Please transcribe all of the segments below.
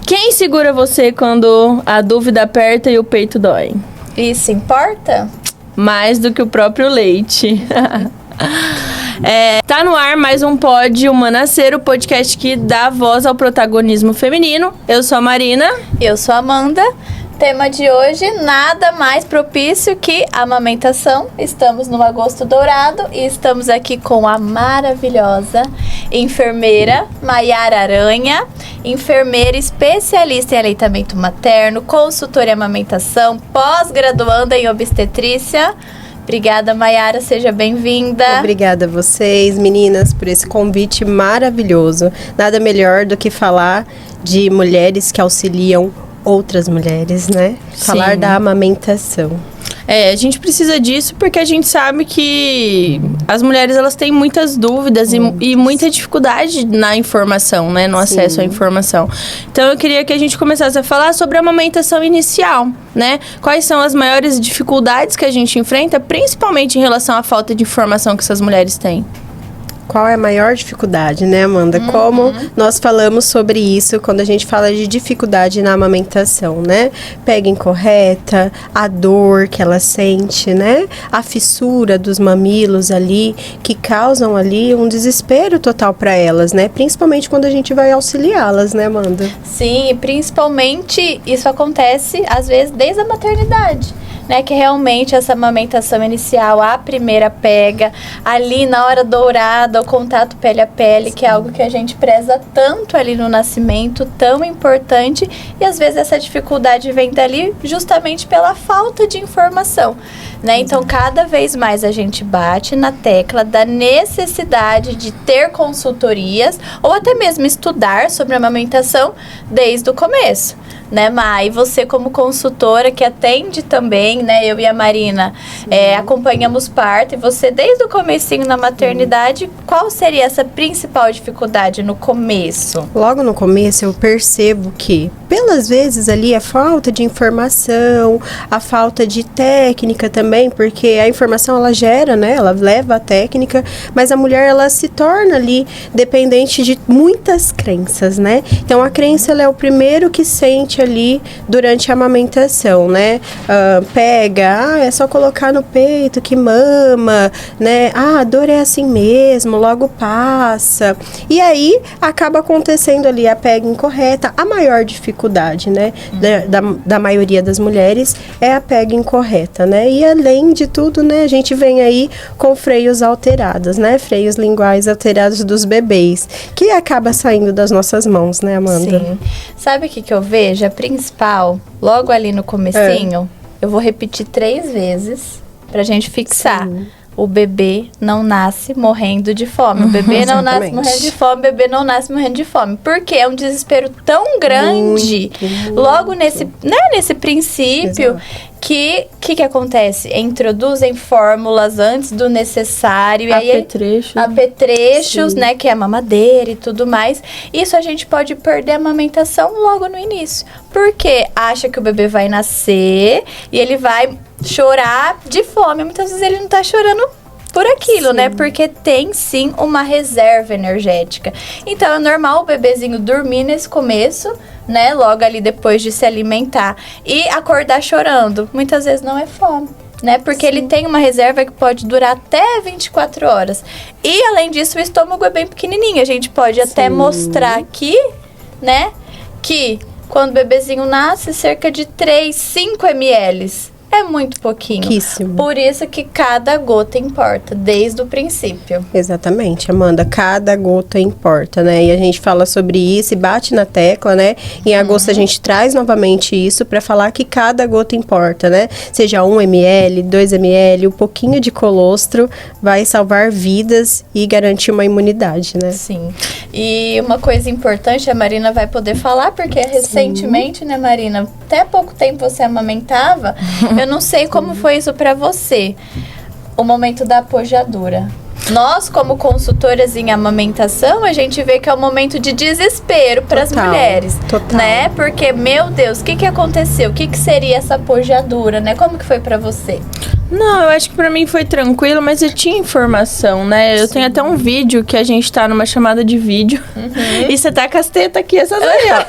Quem segura você quando a dúvida aperta e o peito dói? Isso importa? Mais do que o próprio leite. Tá no ar mais um Pod Humanascer, o podcast que dá voz ao protagonismo feminino. Eu sou a Marina. Eu sou a Amanda. Tema de hoje, nada mais propício que a amamentação. Estamos no agosto dourado e estamos aqui com a maravilhosa enfermeira Maiara Aranha, enfermeira especialista em aleitamento materno, consultora em amamentação, pós-graduanda em obstetrícia. Obrigada, Maiara, seja bem-vinda. Obrigada a vocês, meninas, por esse convite maravilhoso. Nada melhor do que falar de mulheres que auxiliam outras mulheres, né? Sim. Falar da amamentação. A gente precisa disso porque a gente sabe que as mulheres, elas têm muitas dúvidas e muita dificuldade na informação, né? No acesso à informação. Então, eu queria que a gente começasse a falar sobre a amamentação inicial, né? Quais são as maiores dificuldades que a gente enfrenta, principalmente em relação à falta de informação que essas mulheres têm? Qual é a maior dificuldade, né, Amanda? Como nós falamos sobre isso quando a gente fala de dificuldade na amamentação, né? Pega incorreta, a dor que ela sente, né? A fissura dos mamilos ali, que causam ali um desespero total para elas, né? Principalmente quando a gente vai auxiliá-las, né, Amanda? Sim, principalmente isso acontece, às vezes, desde a maternidade. Né, que realmente essa amamentação inicial, a primeira pega, ali na hora dourada, o contato pele a pele, que é algo que a gente preza tanto ali no nascimento, tão importante, e às vezes essa dificuldade vem dali justamente pela falta de informação, né? Então, cada vez mais a gente bate na tecla da necessidade de ter consultorias, ou até mesmo estudar sobre a amamentação desde o começo. Né, Mai? Você como consultora que atende também, né? Eu e a Marina acompanhamos parto, e você desde o comecinho na maternidade, qual seria essa principal dificuldade no começo? Logo no começo eu percebo que, pelas vezes ali, a falta de informação, a falta de técnica também, porque a informação ela gera, né? Ela leva a técnica, mas a mulher ela se torna ali dependente de muitas crenças, né? Então a crença ela é o primeiro que sente ali durante a amamentação, né? Pega, é só colocar no peito que mama, né? A dor é assim mesmo, logo passa. E aí acaba acontecendo ali a pega incorreta. A maior dificuldade, né? Da maioria das mulheres é a pega incorreta, né? E além de tudo, né? A gente vem aí com freios alterados, né? Freios linguais alterados dos bebês, que acaba saindo das nossas mãos, né, Amanda? Sim. Sabe o que eu vejo? A principal, logo ali no comecinho, eu vou repetir 3 vezes pra gente fixar. Sim. O bebê não nasce morrendo de fome. O bebê não nasce morrendo de fome, o bebê não nasce morrendo de fome. Porque é um desespero tão grande, muito. Logo nesse princípio. Exato. Que acontece? Introduzem fórmulas antes do necessário. Apetrechos, né? Que é a mamadeira e tudo mais. Isso a gente pode perder a amamentação logo no início. Porque acha que o bebê vai nascer e ele vai chorar de fome. Muitas vezes ele não tá chorando por aquilo, né? Porque tem sim uma reserva energética. Então é normal o bebezinho dormir nesse começo, né? Logo ali depois de se alimentar e acordar chorando. Muitas vezes não é fome, né? Porque ele tem uma reserva que pode durar até 24 horas. E além disso, o estômago é bem pequenininho. A gente pode até mostrar aqui, né? Que quando o bebezinho nasce, cerca de 3, 5 ml. É muito pouquinho. Pouquíssimo. Por isso que cada gota importa, desde o princípio. Exatamente, Amanda. Cada gota importa, né? E a gente fala sobre isso e bate na tecla, né? Em agosto a gente traz novamente isso para falar que cada gota importa, né? Seja 1 ml, 2 ml, um pouquinho de colostro vai salvar vidas e garantir uma imunidade, né? Sim. E uma coisa importante, a Marina vai poder falar, porque recentemente, né, Marina? Até pouco tempo você amamentava. Eu não sei como foi isso pra você, o momento da pojadura. Nós, como consultoras em amamentação, a gente vê que é um momento de desespero para as mulheres, né? Porque, meu Deus, o que aconteceu? O que seria essa pojadura, né? Como que foi para você? Não, eu acho que pra mim foi tranquilo, mas eu tinha informação, né? Eu tenho até um vídeo que a gente tá numa chamada de vídeo. E você tá com as tetas aqui, essas aí, ó.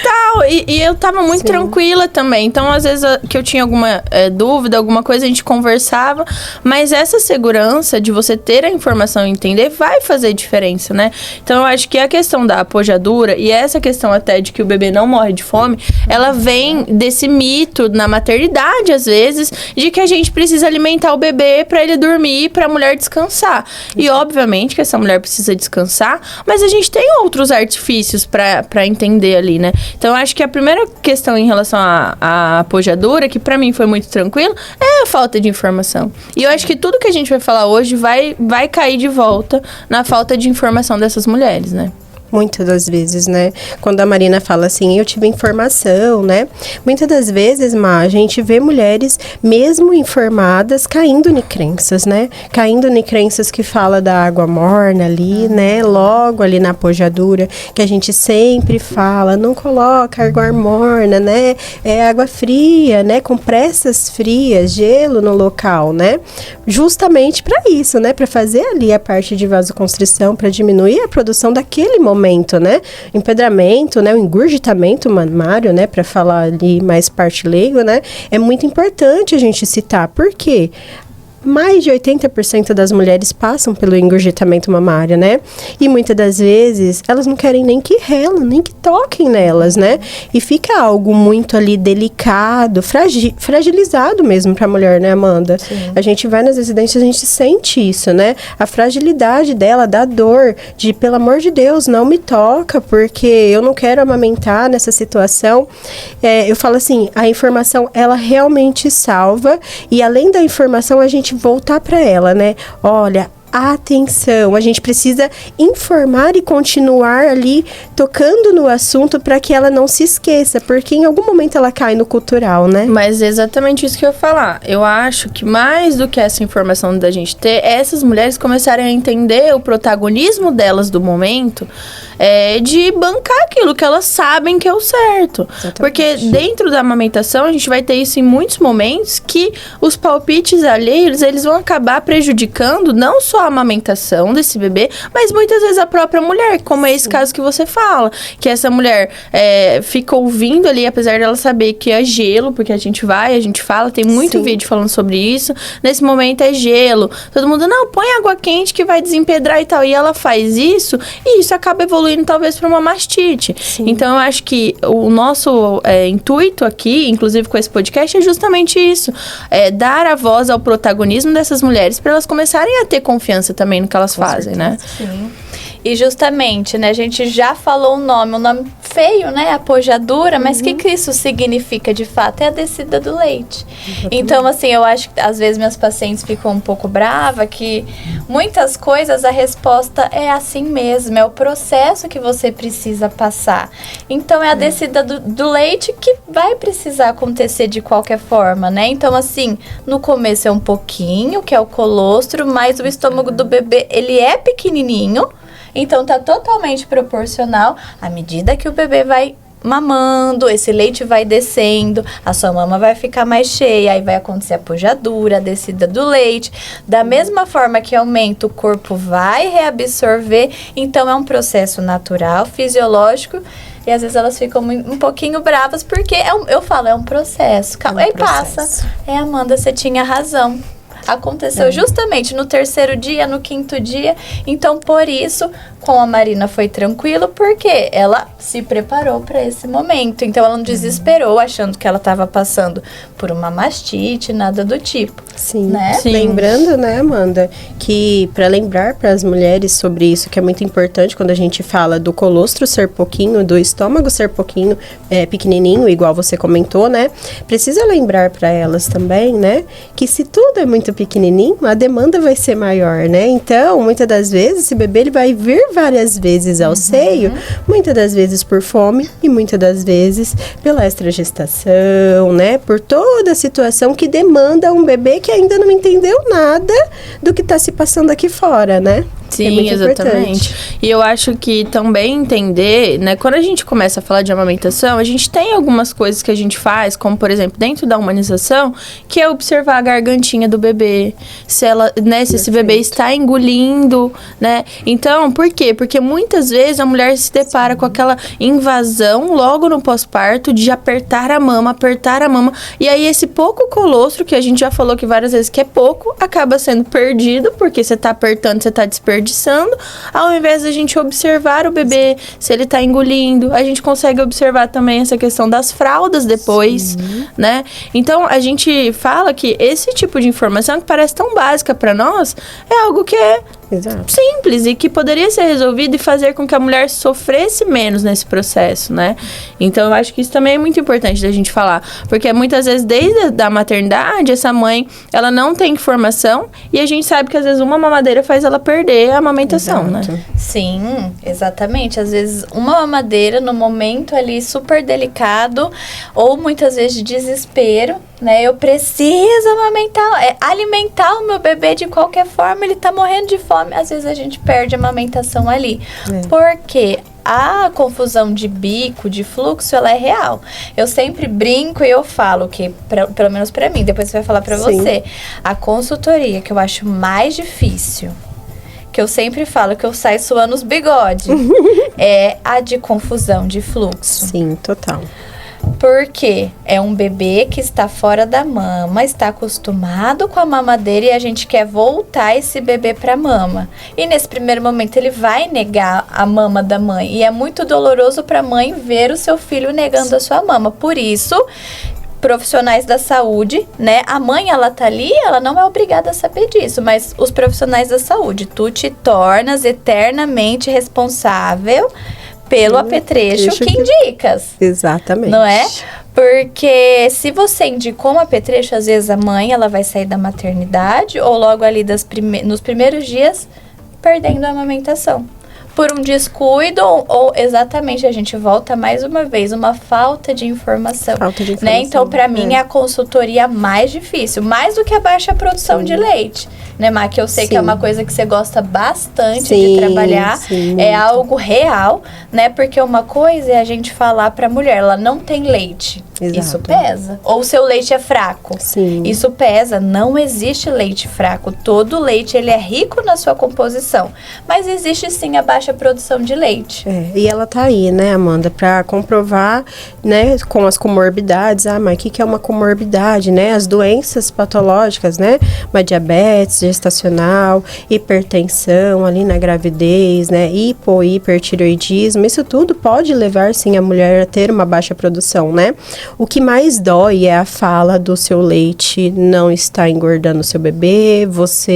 Tal. E eu tava muito tranquila também. Então, às vezes, que eu tinha alguma dúvida, alguma coisa, a gente conversava. Mas essa segurança de você ter a informação e entender vai fazer diferença, né? Então, eu acho que a questão da apojadura e essa questão até de que o bebê não morre de fome, ela vem desse mito na maternidade, às vezes, de que a gente precisa alimentar o bebê para ele dormir, para a mulher descansar. E obviamente que essa mulher precisa descansar, mas a gente tem outros artifícios para entender ali, né? Então eu acho que a primeira questão em relação à apojadura, que para mim foi muito tranquilo, é a falta de informação. E eu acho que tudo que a gente vai falar hoje vai cair de volta na falta de informação dessas mulheres, né? Muitas das vezes, né? Quando a Marina fala assim, eu tive informação, né? Muitas das vezes, a gente vê mulheres, mesmo informadas, caindo em crenças, né? Caindo em crenças que fala da água morna ali, né? Logo ali na apojadura, que a gente sempre fala, não coloca água morna, né? É água fria, né? Compressas frias, gelo no local, né? Justamente para isso, né? Para fazer ali a parte de vasoconstrição, para diminuir a produção daquele momento, né? Empedramento, né? O engurgitamento mamário, né? Para falar ali mais parte leigo, né? É muito importante a gente citar. Por quê? Mais de 80% das mulheres passam pelo engurgitamento mamário, né? E muitas das vezes, elas não querem nem que relam, nem que toquem nelas, né? E fica algo muito ali delicado, fragilizado mesmo pra mulher, né, Amanda? Sim. A gente vai nas residências, a gente sente isso, né? A fragilidade dela, da dor, de, pelo amor de Deus, não me toca, porque eu não quero amamentar nessa situação. Eu falo assim, a informação, ela realmente salva, e além da informação, a gente voltar para ela, né? Olha, atenção, a gente precisa informar e continuar ali tocando no assunto para que ela não se esqueça, porque em algum momento ela cai no cultural, né? Mas é exatamente isso que eu ia falar. Eu acho que mais do que essa informação da gente ter, essas mulheres começarem a entender o protagonismo delas do momento, de bancar aquilo que elas sabem que é o certo. Exatamente. Porque dentro da amamentação, a gente vai ter isso em muitos momentos, que os palpites alheios, eles vão acabar prejudicando não só a amamentação desse bebê, mas muitas vezes a própria mulher, como é esse caso que você fala, que essa mulher fica ouvindo ali, apesar dela saber que é gelo, porque a gente fala, tem muito vídeo falando sobre isso, nesse momento é gelo, todo mundo, não, põe água quente que vai desempedrar e tal, e ela faz isso, e isso acaba evoluindo talvez para uma mastite. Sim. Então eu acho que o nosso intuito aqui, inclusive com esse podcast, é justamente isso, dar a voz ao protagonismo dessas mulheres para elas começarem a ter confiança também no que elas fazem, né? Sim. E justamente, né, a gente já falou um nome feio, né, apojadura, mas o que isso significa de fato? É a descida do leite. Então, assim, eu acho que às vezes minhas pacientes ficam um pouco bravas, que muitas coisas a resposta é assim mesmo, é o processo que você precisa passar. Então, é a descida do leite que vai precisar acontecer de qualquer forma, né? Então, assim, no começo é um pouquinho, que é o colostro, mas o estômago do bebê, ele é pequenininho, então tá totalmente proporcional à medida que o bebê vai mamando, esse leite vai descendo, a sua mama vai ficar mais cheia, aí vai acontecer a apojadura, a descida do leite. Da mesma forma que aumenta, o corpo vai reabsorver, então é um processo natural, fisiológico, e às vezes elas ficam um pouquinho bravas, porque eu falo, é um processo. Aí passa. Amanda, você tinha razão. Aconteceu justamente no 3º dia, no 5º dia. Então, por isso, com a Marina foi tranquilo, porque ela se preparou para esse momento. Então, ela não desesperou, achando que ela estava passando por uma mastite, nada do tipo. Sim. Né? Sim. Lembrando, né, Amanda, que para lembrar para as mulheres sobre isso, que é muito importante quando a gente fala do colostro ser pouquinho, do estômago ser pouquinho, pequenininho, igual você comentou, né? Precisa lembrar para elas também, né, que se tudo é muito pequenininho, a demanda vai ser maior, né? Então, muitas das vezes, esse bebê ele vai vir várias vezes ao seio, muitas das vezes por fome e muitas das vezes pela extragestação, né? Por toda a situação que demanda um bebê que ainda não entendeu nada do que está se passando aqui fora, né? Sim, exatamente. E eu acho que também entender, né, quando a gente começa a falar de amamentação, a gente tem algumas coisas que a gente faz, como por exemplo, dentro da humanização, que é observar a gargantinha do bebê, se ela, né, se esse bebê está engolindo, né? Então, por quê? Porque muitas vezes a mulher se depara com aquela invasão logo no pós-parto de apertar a mama, e aí esse pouco colostro, que a gente já falou que várias vezes que é pouco, acaba sendo perdido, porque você tá apertando, você tá desperdiçando, ao invés da gente observar o bebê, se ele tá engolindo, a gente consegue observar também essa questão das fraldas depois, né? Então, a gente fala que esse tipo de informação que parece tão básica para nós, é algo que é simples e que poderia ser resolvido e fazer com que a mulher sofresse menos nesse processo, né? Então, eu acho que isso também é muito importante da gente falar, porque muitas vezes, desde a maternidade, essa mãe, ela não tem informação e a gente sabe que, às vezes, uma mamadeira faz ela perder a amamentação, né? Sim, exatamente. Às vezes, uma mamadeira, no momento ali super delicado, ou muitas vezes de desespero, né? Eu preciso alimentar o meu bebê de qualquer forma, ele tá morrendo de fome. Às vezes a gente perde a amamentação ali. Porque a confusão de bico, de fluxo, ela é real. Eu sempre brinco e eu falo que, pelo menos pra mim, depois você vai falar pra você, a consultoria que eu acho mais difícil, que eu sempre falo que eu saio suando os bigodes, é a de confusão de fluxo. Sim, total. Porque é um bebê que está fora da mama, está acostumado com a mamadeira e a gente quer voltar esse bebê para a mama. E nesse primeiro momento ele vai negar a mama da mãe. E é muito doloroso para a mãe ver o seu filho negando a sua mama. Por isso, profissionais da saúde, né? A mãe, ela tá ali, ela não é obrigada a saber disso, mas os profissionais da saúde, tu te tornas eternamente responsável pelo apetrecho que indicas. Exatamente. Não é? Porque se você indicou um apetrecho, às vezes a mãe, ela vai sair da maternidade ou logo ali nos primeiros dias perdendo a amamentação. Por um descuido ou exatamente, a gente volta mais uma vez, uma falta de informação. Né? Então, para mim, é a consultoria mais difícil, mais do que a baixa produção de leite. Né, Má? Que eu sei que é uma coisa que você gosta bastante de trabalhar, é algo real, né? Porque uma coisa é a gente falar pra mulher, ela não tem leite. Exato. Isso pesa. Ou o seu leite é fraco. Sim. Isso pesa. Não existe leite fraco. Todo leite, ele é rico na sua composição. Mas existe sim a baixa produção de leite. E ela tá aí, né, Amanda, pra comprovar, né, com as comorbidades. Ah, mas o que é uma comorbidade, né? As doenças patológicas, né? Uma diabetes gestacional, hipertensão ali na gravidez, né? Hipohipertireoidismo. Isso tudo pode levar, sim, a mulher a ter uma baixa produção, né? O que mais dói é a fala do seu leite não está engordando o seu bebê,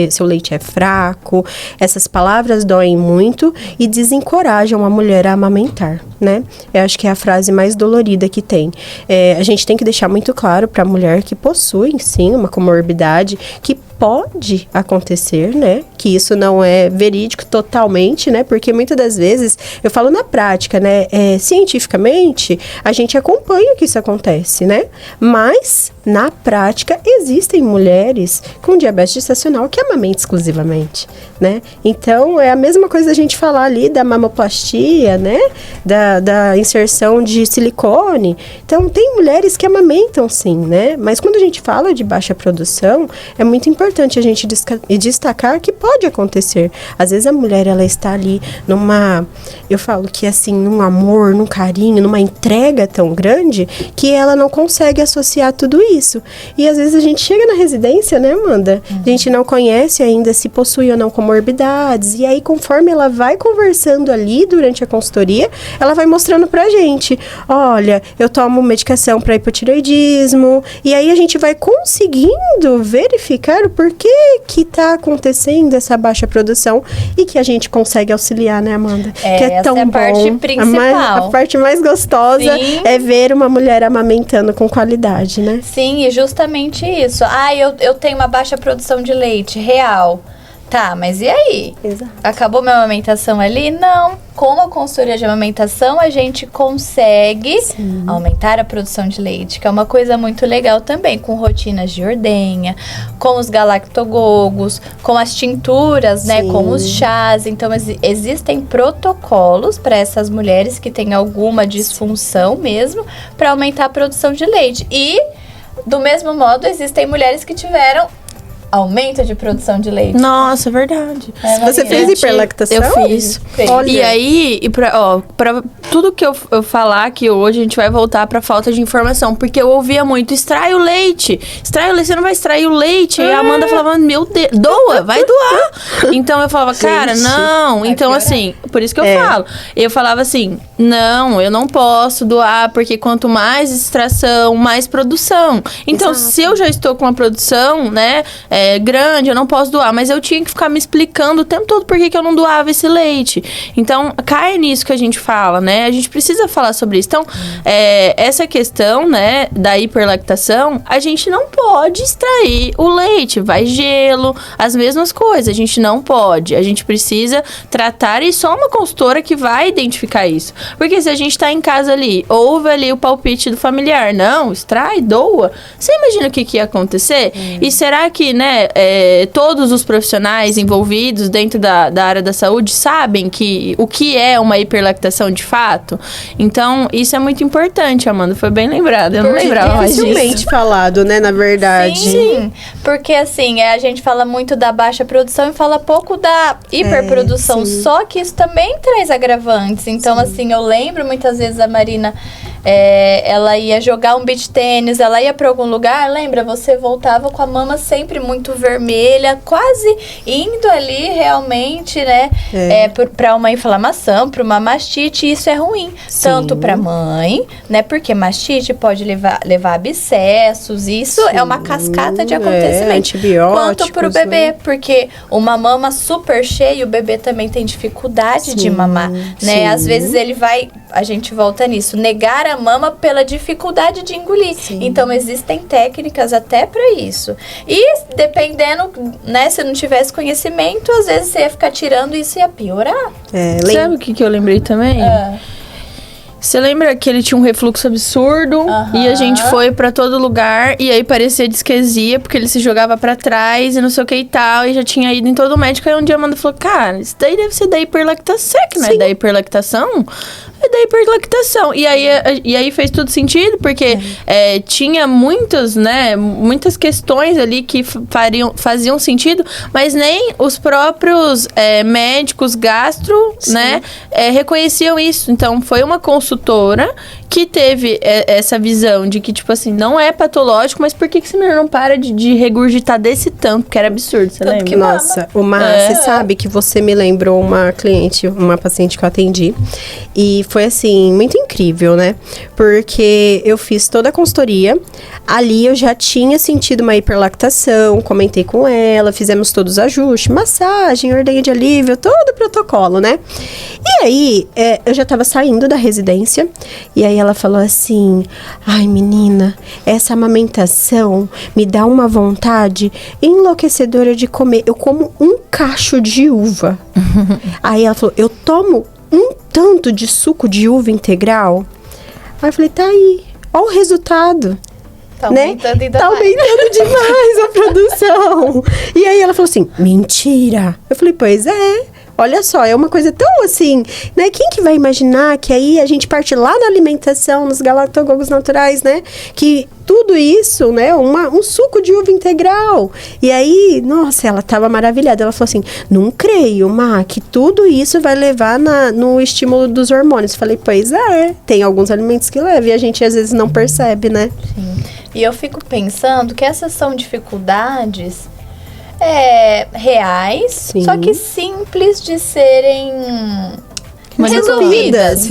seu leite é fraco. Essas palavras doem muito e desencorajam a mulher a amamentar, né? Eu acho que é a frase mais dolorida que tem. A gente tem que deixar muito claro para a mulher que possui, sim, uma comorbidade que pode acontecer, né? Que isso não é verídico totalmente, né? Porque muitas das vezes, eu falo na prática, né? Cientificamente, a gente acompanha que isso acontece, né? Mas, na prática, existem mulheres com diabetes gestacional que amamentam exclusivamente, né? Então, é a mesma coisa da gente falar ali da mamoplastia, né? Da inserção de silicone. Então, tem mulheres que amamentam sim, né? Mas quando a gente fala de baixa produção, é muito importante a gente destacar que pode acontecer. Às vezes a mulher, ela está ali eu falo que assim, num amor, num carinho, numa entrega tão grande, que ela não consegue associar tudo isso. E às vezes a gente chega na residência, né, Amanda? A gente não conhece ainda se possui ou não comorbidades. E aí, conforme ela vai conversando ali durante a consultoria, ela vai mostrando pra gente, olha, eu tomo medicação para hipotireoidismo. E aí a gente vai conseguindo verificar o porquê que tá acontecendo essa baixa produção e que a gente consegue auxiliar, né, Amanda? Que é tão a bom. Parte principal. A parte mais gostosa é ver uma mulher amamentando com qualidade, né? Sim, e justamente isso. Eu tenho uma baixa produção de leite real. Tá, mas e aí? Exato. Acabou minha amamentação ali? Não. Com a consultoria de amamentação, a gente consegue aumentar a produção de leite, que é uma coisa muito legal também, com rotinas de ordenha, com os galactogogos, com as tinturas, né, com os chás. Então, existem protocolos para essas mulheres que têm alguma disfunção mesmo, para aumentar a produção de leite. E, do mesmo modo, existem mulheres que tiveram aumento de produção de leite. Nossa, é verdade. Você fez hiperlactação? Eu fiz. Olha. E aí, pra tudo que eu falar aqui hoje, a gente vai voltar pra falta de informação. Porque eu ouvia muito, extrai o leite, você não vai extrair o leite. E a Amanda falava, meu Deus, doa, vai doar. Então eu falava, cara, não. Então assim, por isso que eu falo. Eu falava assim, não, eu não posso doar, porque quanto mais extração, mais produção. Então, se eu já estou com uma produção, né, grande, eu não posso doar, mas eu tinha que ficar me explicando o tempo todo por que eu não doava esse leite. Então, cai nisso que a gente fala, né? A gente precisa falar sobre isso. Então, essa questão, né, da hiperlactação, a gente não pode extrair o leite. Vai gelo, as mesmas coisas. A gente não pode. A gente precisa tratar, e só uma consultora que vai identificar isso. Porque se a gente tá em casa ali, ouve ali o palpite do familiar, não, extrai, doa. Você imagina o que ia acontecer? E será que, né, todos os profissionais envolvidos dentro da área da saúde sabem o que é uma hiperlactação de fato? Então, isso é muito importante, Amanda. Foi bem lembrado. Eu não lembrava mais disso. Dificilmente falado, né, na verdade. Sim, porque assim, a gente fala muito da baixa produção e fala pouco da hiperprodução. Só que isso também traz agravantes. Então, assim, eu lembro muitas vezes a Marina, ela ia jogar um beach tênis, ela ia pra algum lugar, lembra? Você voltava com a mama sempre muito vermelha, quase indo ali realmente, né, pra uma inflamação, pra uma mastite, e isso é ruim. Tanto pra mãe, né, porque mastite pode levar abscessos, isso é uma cascata de acontecimentos. Quanto pro bebê, né? Porque uma mama super cheia, o bebê também tem dificuldade de mamar, né? Às vezes ele vai, a gente volta nisso, negar a mama pela dificuldade de engolir. Então, existem técnicas até pra isso. E, dependendo, né, se não tivesse conhecimento, às vezes você ia ficar tirando e isso ia piorar. Sabe o que eu lembrei também? Você lembra que ele tinha um refluxo absurdo e a gente foi pra todo lugar e aí parecia disquesia porque ele se jogava pra trás e não sei o que e tal, e já tinha ido em todo médico. Aí um dia a Amanda falou, cara, isso daí deve ser da hiperlactação, que não é da hiperlactação? É da hiperlactação. E aí fez tudo sentido, porque tinha muitas questões ali que faziam sentido, mas nem os próprios médicos gastro, né, reconheciam isso. Então, foi uma consultora que teve essa visão de que, tipo assim, não é patológico, mas por que esse menino não para de regurgitar desse tanto? Porque era absurdo, você lembra? Que nossa, você sabe que você me lembrou uma cliente, uma paciente que eu atendi, e foi assim, muito incrível, né? Porque eu fiz toda a consultoria, ali eu já tinha sentido uma hiperlactação, comentei com ela, fizemos todos os ajustes, massagem, ordenha de alívio, todo o protocolo, né? E aí, eu já tava saindo da residência, e aí ela falou assim, ai menina, essa amamentação me dá uma vontade enlouquecedora de comer, eu como um cacho de uva. Aí ela falou, eu tomo um tanto de suco de uva integral. Aí eu falei, tá aí, ó o resultado. Tá né? aumentando Tá aumentando demais a produção. E aí ela falou assim, mentira. Eu falei, pois é. Olha só, é uma coisa tão assim, né? Quem que vai imaginar que aí a gente parte lá na alimentação, nos galactogogos naturais, né? Que tudo isso, né? Um suco de uva integral. E aí, nossa, ela tava maravilhada. Ela falou assim, não creio, Má, que tudo isso vai levar no estímulo dos hormônios. Falei, pois é, tem alguns alimentos que levam e a gente às vezes não percebe, né? Sim. E eu fico pensando que essas são dificuldades reais, Sim. só que simples de serem resolvidas.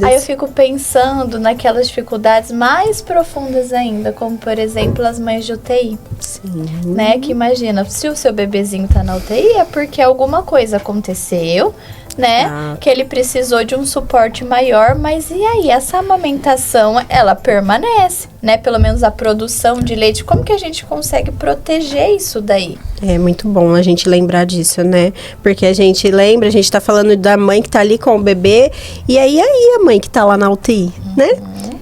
Aí eu fico pensando naquelas dificuldades mais profundas ainda, como por exemplo as mães de UTI. Sim. Né? Que imagina, se o seu bebezinho tá na UTI é porque alguma coisa aconteceu, né? Que ele precisou de um suporte maior, mas e aí? Essa amamentação, ela permanece, né? Pelo menos a produção de leite. Como que a gente consegue proteger isso daí? É muito bom a gente lembrar disso, né? Porque a gente lembra, a gente tá falando da mãe que tá ali com o bebê, e aí a mãe que tá lá na UTI, né?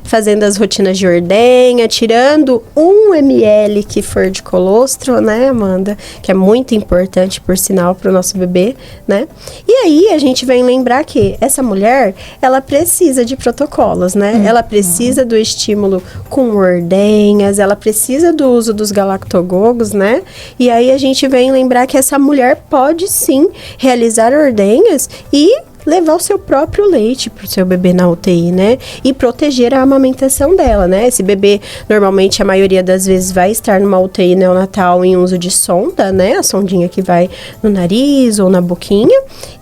Fazendo as rotinas de ordenha, tirando 1 ml que for de colostro, né, Amanda? Que é muito importante, por sinal, para o nosso bebê, né? E aí, a gente vem lembrar que essa mulher, ela precisa de protocolos, né? Ela precisa do estímulo com ordenhas, ela precisa do uso dos galactogogos, né? E aí, a gente vem lembrar que essa mulher pode, sim, realizar ordenhas e levar o seu próprio leite pro seu bebê na UTI, né? E proteger a amamentação dela, né? Esse bebê, normalmente, a maioria das vezes vai estar numa UTI neonatal em uso de sonda, né? A sondinha que vai no nariz ou na boquinha.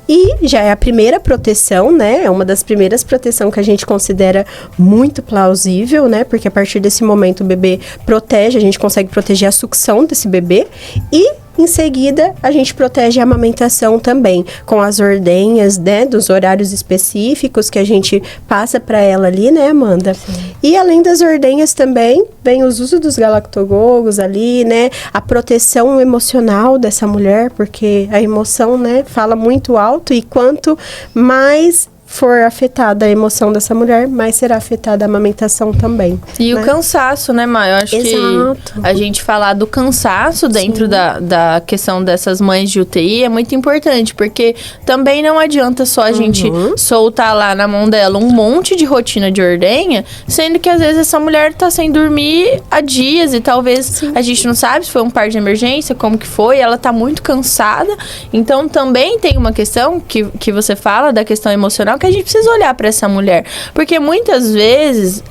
E já é a primeira proteção, né? É uma das primeiras proteções que a gente considera muito plausível, né? Porque a partir desse momento o bebê protege, a gente consegue proteger a sucção desse bebê. E em seguida, a gente protege a amamentação também, com as ordenhas, né, dos horários específicos que a gente passa para ela ali, né, Amanda? Sim. E além das ordenhas também, vem os usos dos galactogogos ali, né, a proteção emocional dessa mulher, porque a emoção, né, fala muito alto e quanto mais for afetada a emoção dessa mulher, mais será afetada a amamentação também. E né? O cansaço, né, Maia? Eu acho Exato. que a gente falar do cansaço dentro da questão dessas mães de UTI é muito importante, porque também não adianta só a gente soltar lá na mão dela um monte de rotina de ordenha, sendo que às vezes essa mulher tá sem dormir há dias e talvez a gente não sabe se foi um parto de emergência, como que foi, ela tá muito cansada. Então também tem uma questão que você fala da questão emocional, que a gente precisa olhar para essa mulher. Porque muitas vezes,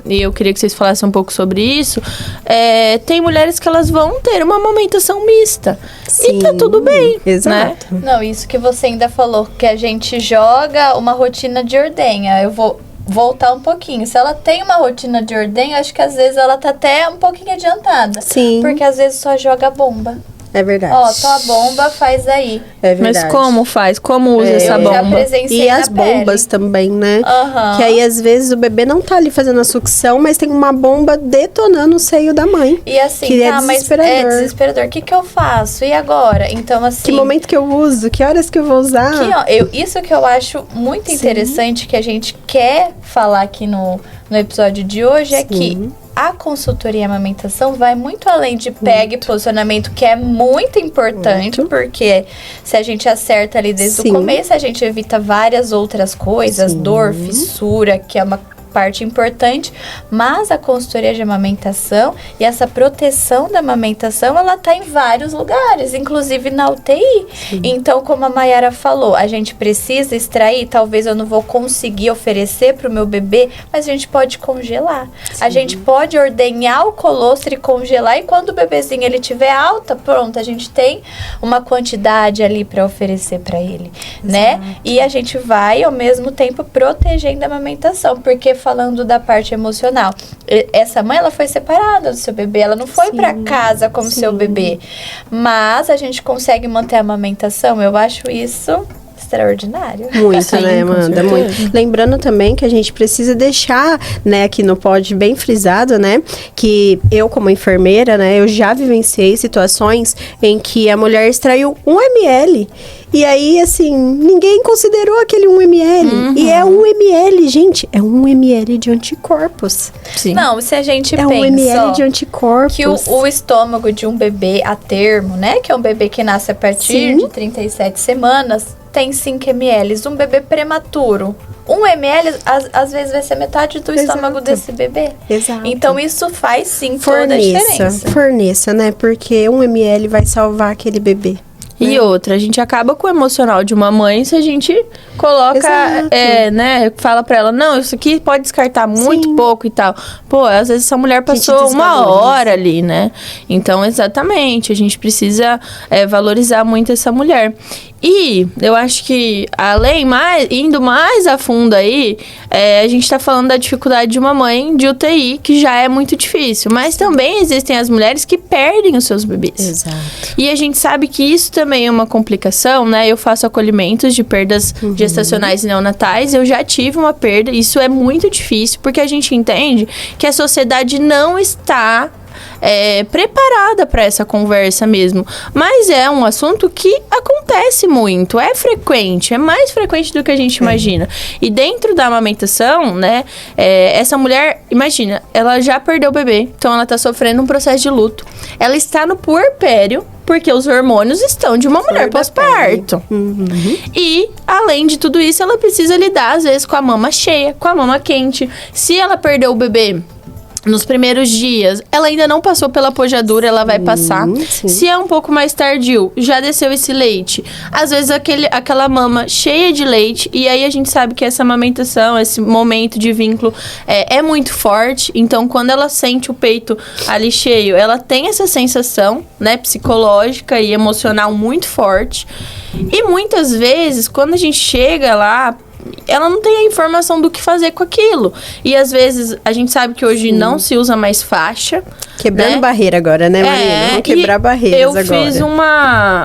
e eu queria que vocês falassem um pouco sobre isso, tem mulheres que elas vão ter uma amamentação mista. Sim, e tá tudo bem, exato. Né? Não, isso que você ainda falou, que a gente joga uma rotina de ordenha. Eu vou voltar um pouquinho. Se ela tem uma rotina de ordenha, acho que às vezes ela tá até um pouquinho adiantada. Sim. Porque às vezes só joga bomba. É verdade. Ó, tua bomba faz aí. É verdade. Mas como faz? Como usa essa bomba? Já presenciei e as bombas também, né? Uhum. Que aí, às vezes, o bebê não tá ali fazendo a sucção, mas tem uma bomba detonando o seio da mãe. E assim, que é desesperador. Mas é desesperador. O que eu faço? E agora? Então, assim... Que momento que eu uso? Que horas que eu vou usar? Isso que eu acho muito interessante, que a gente quer falar aqui no episódio de hoje, é que a consultoria em amamentação vai muito além de pega e posicionamento, que é muito importante, porque se a gente acerta ali desde o começo, a gente evita várias outras coisas, dor, fissura, que é uma parte importante, mas a consultoria de amamentação e essa proteção da amamentação, ela tá em vários lugares, inclusive na UTI. Então, como a Mayara falou, a gente precisa extrair, talvez eu não vou conseguir oferecer pro meu bebê, mas a gente pode congelar. A gente pode ordenhar o colostro e congelar, e quando o bebezinho ele tiver alta, pronto, a gente tem uma quantidade ali para oferecer para ele, né? E a gente vai, ao mesmo tempo, protegendo a amamentação, porque falando da parte emocional, essa mãe, ela foi separada do seu bebê, ela não foi para casa com o seu bebê, mas a gente consegue manter a amamentação. Eu acho isso extraordinário. Muito, né, Amanda? Muito. Lembrando também que a gente precisa deixar, né, aqui no pod bem frisado, né, que eu, como enfermeira, né, eu já vivenciei situações em que a mulher extraiu 1 ml. E aí, assim, ninguém considerou aquele 1 ml. E é 1 ml, gente. É 1 ml de anticorpos. Sim. Não, se a gente pensa... 1 ml de anticorpos. Que o estômago de um bebê a termo, né? Que é um bebê que nasce a partir de 37 semanas, tem 5 ml. Um bebê prematuro, 1 ml, às vezes vai ser metade do estômago desse bebê. Exato. Então, isso faz, sim, toda a diferença. Forneça, né? Porque 1 ml vai salvar aquele bebê. E outra, a gente acaba com o emocional de uma mãe se a gente coloca, né, fala pra ela, não, isso aqui pode descartar muito pouco e tal. Pô, às vezes essa mulher passou 1 hora ali, né? Então, exatamente, a gente precisa valorizar muito essa mulher. E eu acho que, indo mais a fundo aí, a gente tá falando da dificuldade de uma mãe de UTI, que já é muito difícil. Mas também existem as mulheres que perdem os seus bebês. Exato. E a gente sabe que isso também é uma complicação, né? Eu faço acolhimentos de perdas gestacionais e neonatais. Eu já tive uma perda. Isso é muito difícil, porque a gente entende que a sociedade não está preparada para essa conversa mesmo. Mas é um assunto que acontece muito, é frequente, é mais frequente do que a gente imagina. E dentro da amamentação, né, essa mulher, imagina, ela já perdeu o bebê, então ela tá sofrendo um processo de luto. Ela está no puerpério, porque os hormônios estão de uma mulher pós-parto. E, além de tudo isso, ela precisa lidar, às vezes, com a mama cheia, com a mama quente. Se ela perdeu o bebê nos primeiros dias, ela ainda não passou pela pojadura, ela vai passar. Sim. Se é um pouco mais tardio, já desceu esse leite. Às vezes aquela mama cheia de leite, e aí a gente sabe que essa amamentação, esse momento de vínculo é muito forte. Então, quando ela sente o peito ali cheio, ela tem essa sensação, né, psicológica e emocional muito forte. E muitas vezes, quando a gente chega lá, ela não tem a informação do que fazer com aquilo. E às vezes, a gente sabe que hoje não se usa mais faixa. Quebrando barreira agora, né, Marina? Vamos quebrar barreiras agora. Eu fiz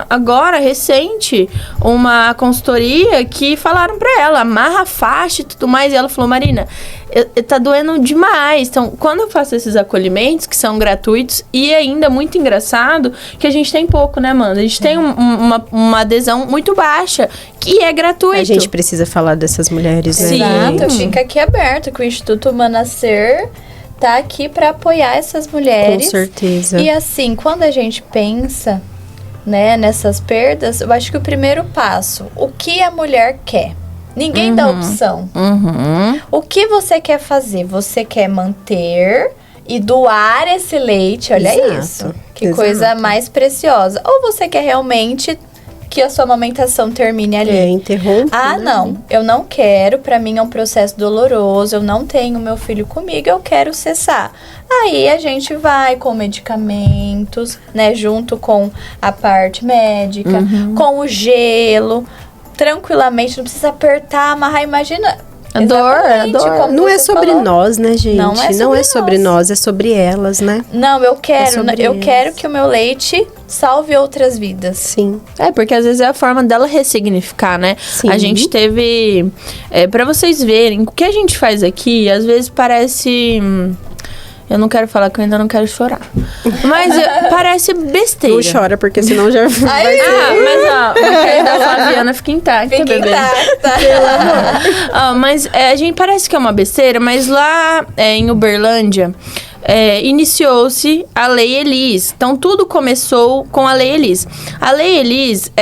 agora, recente, uma consultoria que falaram pra ela, amarra a faixa e tudo mais. E ela falou, Marina, tá doendo demais. Então, quando eu faço esses acolhimentos, que são gratuitos, e ainda muito engraçado, que a gente tem pouco, né, Amanda? A gente tem uma adesão muito baixa, que é gratuito. A gente precisa falar dessas mulheres, né? Sim. Exato, fica aqui aberto que o Instituto Manacer tá aqui para apoiar essas mulheres. Com certeza. E assim, quando a gente pensa, né, nessas perdas, eu acho que o primeiro passo, o que a mulher quer? Ninguém dá opção. O que você quer fazer? Você quer manter e doar esse leite? Olha isso. Que coisa mais preciosa. Ou você quer realmente que a sua amamentação termine ali. Interrompe. Ah, não. Eu não quero. Pra mim é um processo doloroso. Eu não tenho meu filho comigo. Eu quero cessar. Aí a gente vai com medicamentos, né? Junto com a parte médica, com o gelo. Tranquilamente. Não precisa apertar, amarrar. Imagina... A dor. Não é sobre nós, né, gente? Não é sobre nós, é sobre elas, né? Não, eu quero que o meu leite salve outras vidas. Sim. Porque às vezes é a forma dela ressignificar, né? Sim. A gente teve... pra vocês verem, o que a gente faz aqui, às vezes parece... Eu não quero falar que eu ainda não quero chorar. Mas parece besteira. Não chora, porque senão já vai ser. Mas ó, o que da Flaviana fica intacta, bebê. Pelo amor. Mas a gente parece que é uma besteira, mas lá em Uberlândia... iniciou-se a Lei Elis. Então, tudo começou com a Lei Elis. A Lei Elis,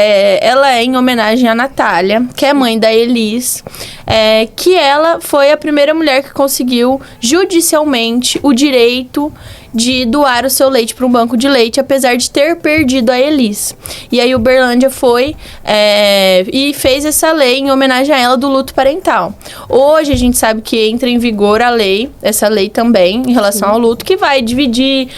ela é em homenagem à Natália, que é mãe da Elis, que ela foi a primeira mulher que conseguiu judicialmente o direito de doar o seu leite para um banco de leite, apesar de ter perdido a Elis. E aí, Uberlândia foi e fez essa lei em homenagem a ela do luto parental. Hoje, a gente sabe que entra em vigor essa lei também, em relação ao luto, que vai dividir...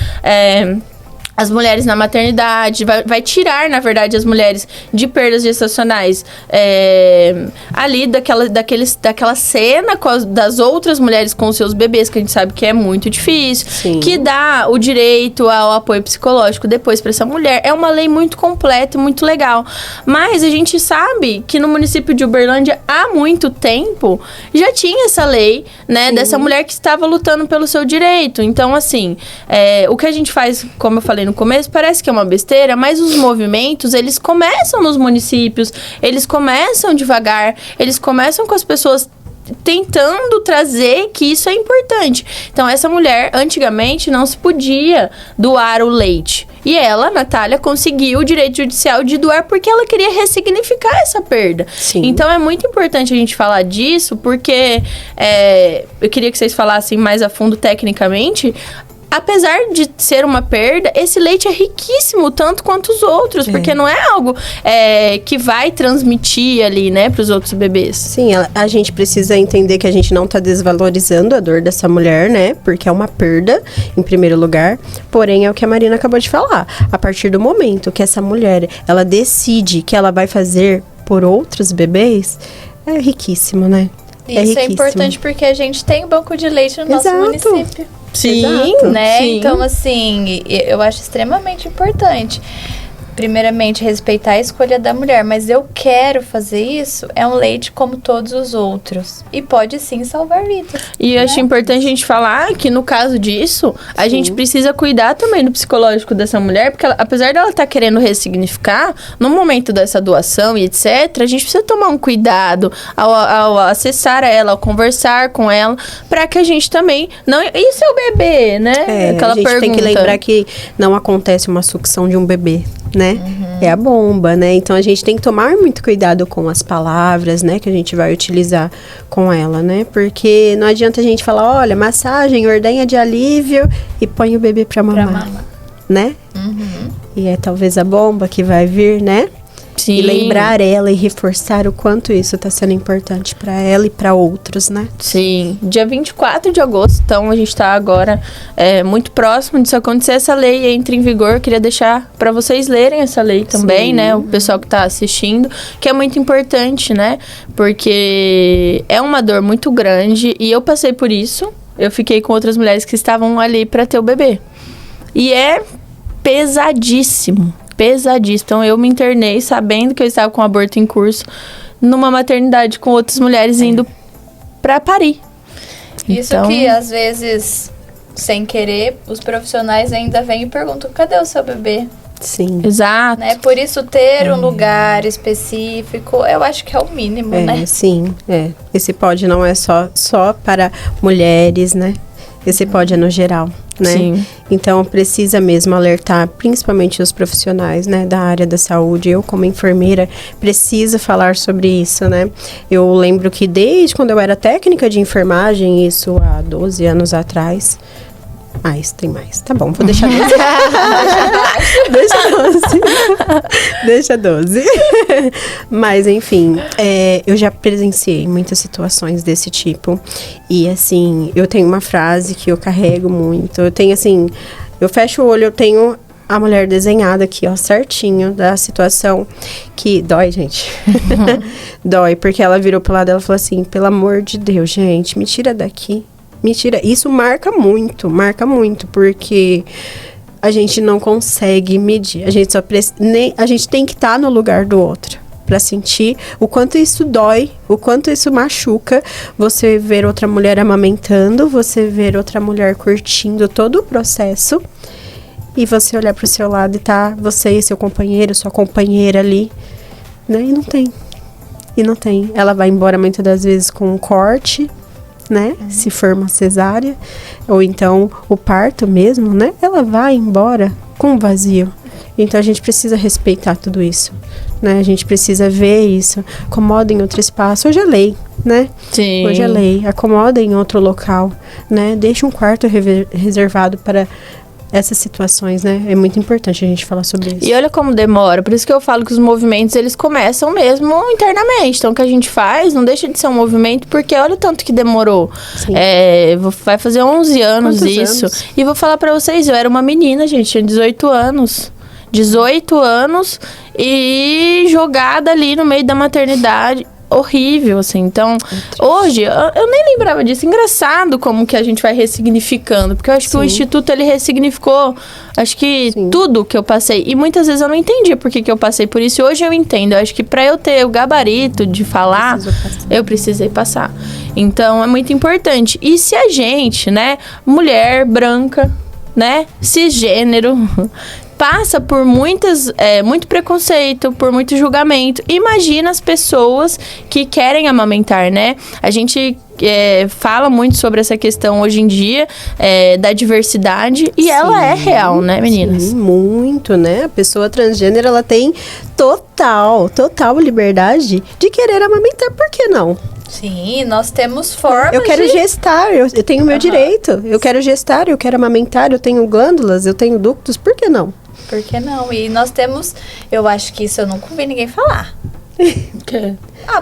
as mulheres na maternidade, vai tirar, na verdade, as mulheres de perdas gestacionais ali daquela cena das outras mulheres com os seus bebês, que a gente sabe que é muito difícil, Sim. que dá o direito ao apoio psicológico depois para essa mulher. É uma lei muito completa e muito legal. Mas a gente sabe que no município de Uberlândia, há muito tempo, já tinha essa lei, né, dessa mulher que estava lutando pelo seu direito. Então, assim, o que a gente faz, como eu falei no começo, parece que é uma besteira, mas os movimentos, eles começam nos municípios, eles começam devagar, eles começam com as pessoas tentando trazer que isso é importante. Então, essa mulher, antigamente, não se podia doar o leite. E ela, Natália, conseguiu o direito judicial de doar porque ela queria ressignificar essa perda. Sim. Então, é muito importante a gente falar disso, porque eu queria que vocês falassem mais a fundo tecnicamente. Apesar de ser uma perda, esse leite é riquíssimo, tanto quanto os outros, porque não é algo que vai transmitir ali, né, para os outros bebês. Sim, a gente precisa entender que a gente não tá desvalorizando a dor dessa mulher, né, porque é uma perda, em primeiro lugar, porém é o que a Marina acabou de falar. A partir do momento que essa mulher, ela decide que ela vai fazer por outros bebês, é riquíssimo, né? Isso é importante porque a gente tem banco de leite no nosso município. Sim, né? sim. Então, assim, eu acho extremamente importante. primeiramente, respeitar a escolha da mulher, mas eu quero fazer isso, é um leite como todos os outros. E pode sim salvar vidas. E eu acho importante a gente falar que no caso disso, a gente precisa cuidar também do psicológico dessa mulher, porque apesar dela estar querendo ressignificar, no momento dessa doação e etc., a gente precisa tomar um cuidado ao acessar ela, ao conversar com ela, para que a gente também... Não, e seu bebê, né? A gente tem que lembrar que não acontece uma sucção de um bebê, né? É a bomba, né? Então a gente tem que tomar muito cuidado com as palavras, né? Que a gente vai utilizar com ela, né? Porque não adianta a gente falar, olha, massagem, ordenha de alívio e põe o bebê pra mamar, né? E é talvez a bomba que vai vir, né? Sim. E lembrar ela e reforçar o quanto isso tá sendo importante pra ela e pra outros, né? Sim. Dia 24 de agosto, então a gente tá agora muito próximo disso acontecer. Essa lei entra em vigor. Eu queria deixar pra vocês lerem essa lei também, né? O pessoal que tá assistindo, que é muito importante, né? Porque é uma dor muito grande e eu passei por isso. Eu fiquei com outras mulheres que estavam ali pra ter o bebê. E é pesadíssimo. Então eu me internei sabendo que eu estava com aborto em curso numa maternidade com outras mulheres indo pra parir. Isso então, que às vezes, sem querer, os profissionais ainda vêm e perguntam: cadê o seu bebê? Sim. Exato. Né? Por isso ter um lugar específico, eu acho que é o mínimo, né? Sim, Esse POD não é só para mulheres, né? Esse POD é no geral, né? Sim. Então, precisa mesmo alertar, principalmente os profissionais, né, da área da saúde. Eu, como enfermeira, preciso falar sobre isso, né? Eu lembro que desde quando eu era técnica de enfermagem, isso há 12 anos atrás... isso tem mais. Tá bom, vou deixar 12. Deixa 12. Mas, enfim, eu já presenciei muitas situações desse tipo. E, assim, eu tenho uma frase que eu carrego muito. Eu tenho, assim, eu fecho o olho, eu tenho a mulher desenhada aqui, ó, certinho, da situação que dói, gente. Dói, porque ela virou pro lado dela e falou assim: pelo amor de Deus, gente, me tira daqui. Mentira, isso marca muito, porque a gente não consegue medir. A gente a gente tem que estar no lugar do outro para sentir o quanto isso dói, o quanto isso machuca. Você ver outra mulher amamentando, você ver outra mulher curtindo todo o processo e você olhar para o seu lado e tá você e seu companheiro, sua companheira ali, né? E não tem. Ela vai embora muitas das vezes com um corte, né? Se for uma cesárea, ou então o parto mesmo, né? Ela vai embora com um vazio. Então a gente precisa respeitar tudo isso, né? A gente precisa ver isso. Acomoda em outro espaço. Hoje é lei, né? Sim. Hoje é lei. Acomoda em outro local, né? Deixa um quarto reservado para essas situações, né? É muito importante a gente falar sobre isso. E olha como demora. Por isso que eu falo que os movimentos, eles começam mesmo internamente. Então, o que a gente faz não deixa de ser um movimento, porque olha o tanto que demorou. Sim. Vai fazer 11 anos Quantos isso. anos? E vou falar pra vocês, eu era uma menina, gente, tinha 18 anos. 18 anos e jogada ali no meio da maternidade. Horrível, assim. Então, hoje, eu nem lembrava disso. Engraçado como que a gente vai ressignificando. Porque eu acho que o Instituto, ele ressignificou, acho que tudo que eu passei. E muitas vezes eu não entendia por que eu passei por isso. E hoje eu entendo. Eu acho que pra eu ter o gabarito de falar, eu precisei passar. Então, é muito importante. E se a gente, né, mulher branca, né, cisgênero... passa por muito preconceito, por muito julgamento. Imagina as pessoas que querem amamentar, né? A gente fala muito sobre essa questão hoje em dia, da diversidade, e ela é real, né, meninas? Sim, muito, né? A pessoa transgênero, ela tem total liberdade de querer amamentar, por que não? Sim, nós temos formas. Eu quero gestar, eu tenho o meu direito. Eu quero gestar, eu quero amamentar, eu tenho glândulas, eu tenho ductos, por que não? Por que não? E nós temos, eu acho que isso eu nunca ouvi ninguém falar.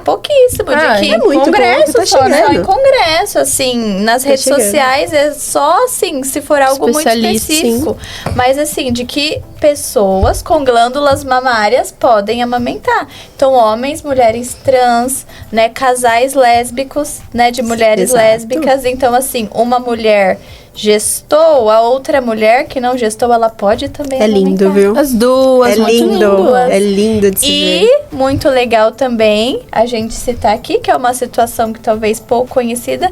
Pouquíssimo. De que é muito congresso pouco, só em chegando. congresso, assim, nas redes chegando. sociais é só assim, se for algo muito Especialista, específico. Mas assim, de que pessoas com glândulas mamárias podem amamentar. Então, homens, mulheres trans, né, casais lésbicos, né, de mulheres Exato. lésbicas. Então, assim, uma mulher gestou, a outra mulher que não gestou, ela pode também É lindo, amamentar. viu? As duas, É muito lindo, é lindo de se ver. E muito legal também a gente citar aqui, que é uma situação que talvez pouco conhecida,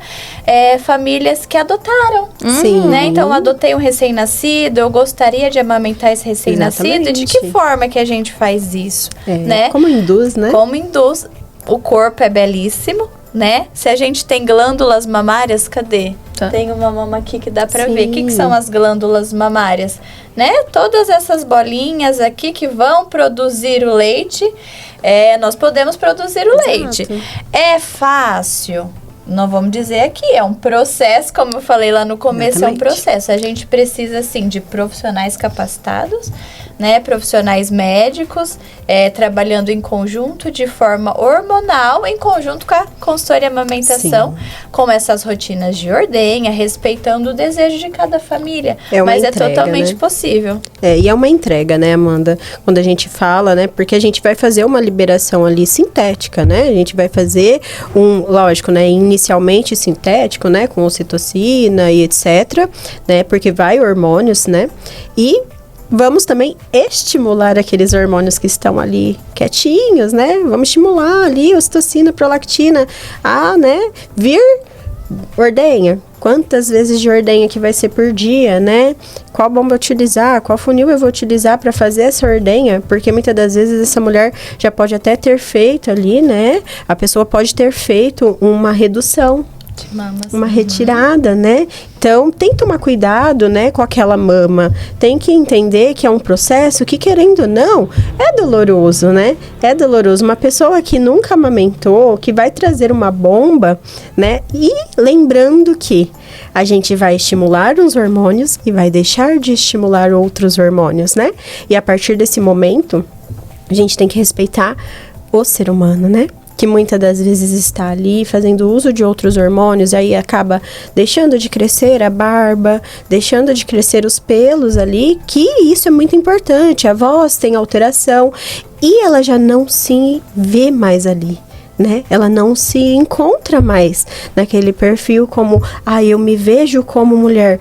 famílias que adotaram. Sim. Né? Então, eu adotei um recém-nascido, eu gostaria de amamentar esse recém-nascido. De que Exatamente. forma que a gente faz isso? Né? Como induz, né? Como induz. O corpo é belíssimo, né? Se a gente tem glândulas mamárias, cadê? Tá. Tem uma mama aqui que dá pra Sim. ver. O que são as glândulas mamárias? Né? Todas essas bolinhas aqui que vão produzir o leite, nós podemos produzir o leite. É fácil? Não vamos dizer aqui, é um processo, como eu falei lá no começo, Exatamente. é um processo. A gente precisa, sim, de profissionais capacitados, né? Profissionais médicos, trabalhando em conjunto, de forma hormonal, em conjunto com a consultoria amamentação, com essas rotinas de ordenha, respeitando o desejo de cada família. É uma Mas entrega, é totalmente né? possível. E é uma entrega, né, Amanda? Quando a gente fala, né? Porque a gente vai fazer uma liberação ali sintética, né? A gente vai fazer lógico, né? Inicialmente sintético, né? Com ocitocina e etc, né? Porque vai hormônios, né? E vamos também estimular aqueles hormônios que estão ali quietinhos, né? Vamos estimular ali ocitocina, prolactina, né? Vir ordenha. Quantas vezes de ordenha que vai ser por dia, né? Qual bomba utilizar, qual funil eu vou utilizar para fazer essa ordenha? Porque muitas das vezes essa mulher já pode até ter feito ali, né? A pessoa pode ter feito uma redução, De mamas. uma retirada, né? Então, tem que tomar cuidado, né, com aquela mama. Tem que entender que é um processo que, querendo ou não, é doloroso, né? É doloroso. Uma pessoa que nunca amamentou, que vai trazer uma bomba, né? E lembrando que a gente vai estimular uns hormônios e vai deixar de estimular outros hormônios, né? E a partir desse momento, a gente tem que respeitar o ser humano, né? Que muitas das vezes está ali fazendo uso de outros hormônios, aí acaba deixando de crescer a barba, deixando de crescer os pelos ali, que isso é muito importante. A voz tem alteração e ela já não se vê mais ali, né? Ela não se encontra mais naquele perfil como, eu me vejo como mulher.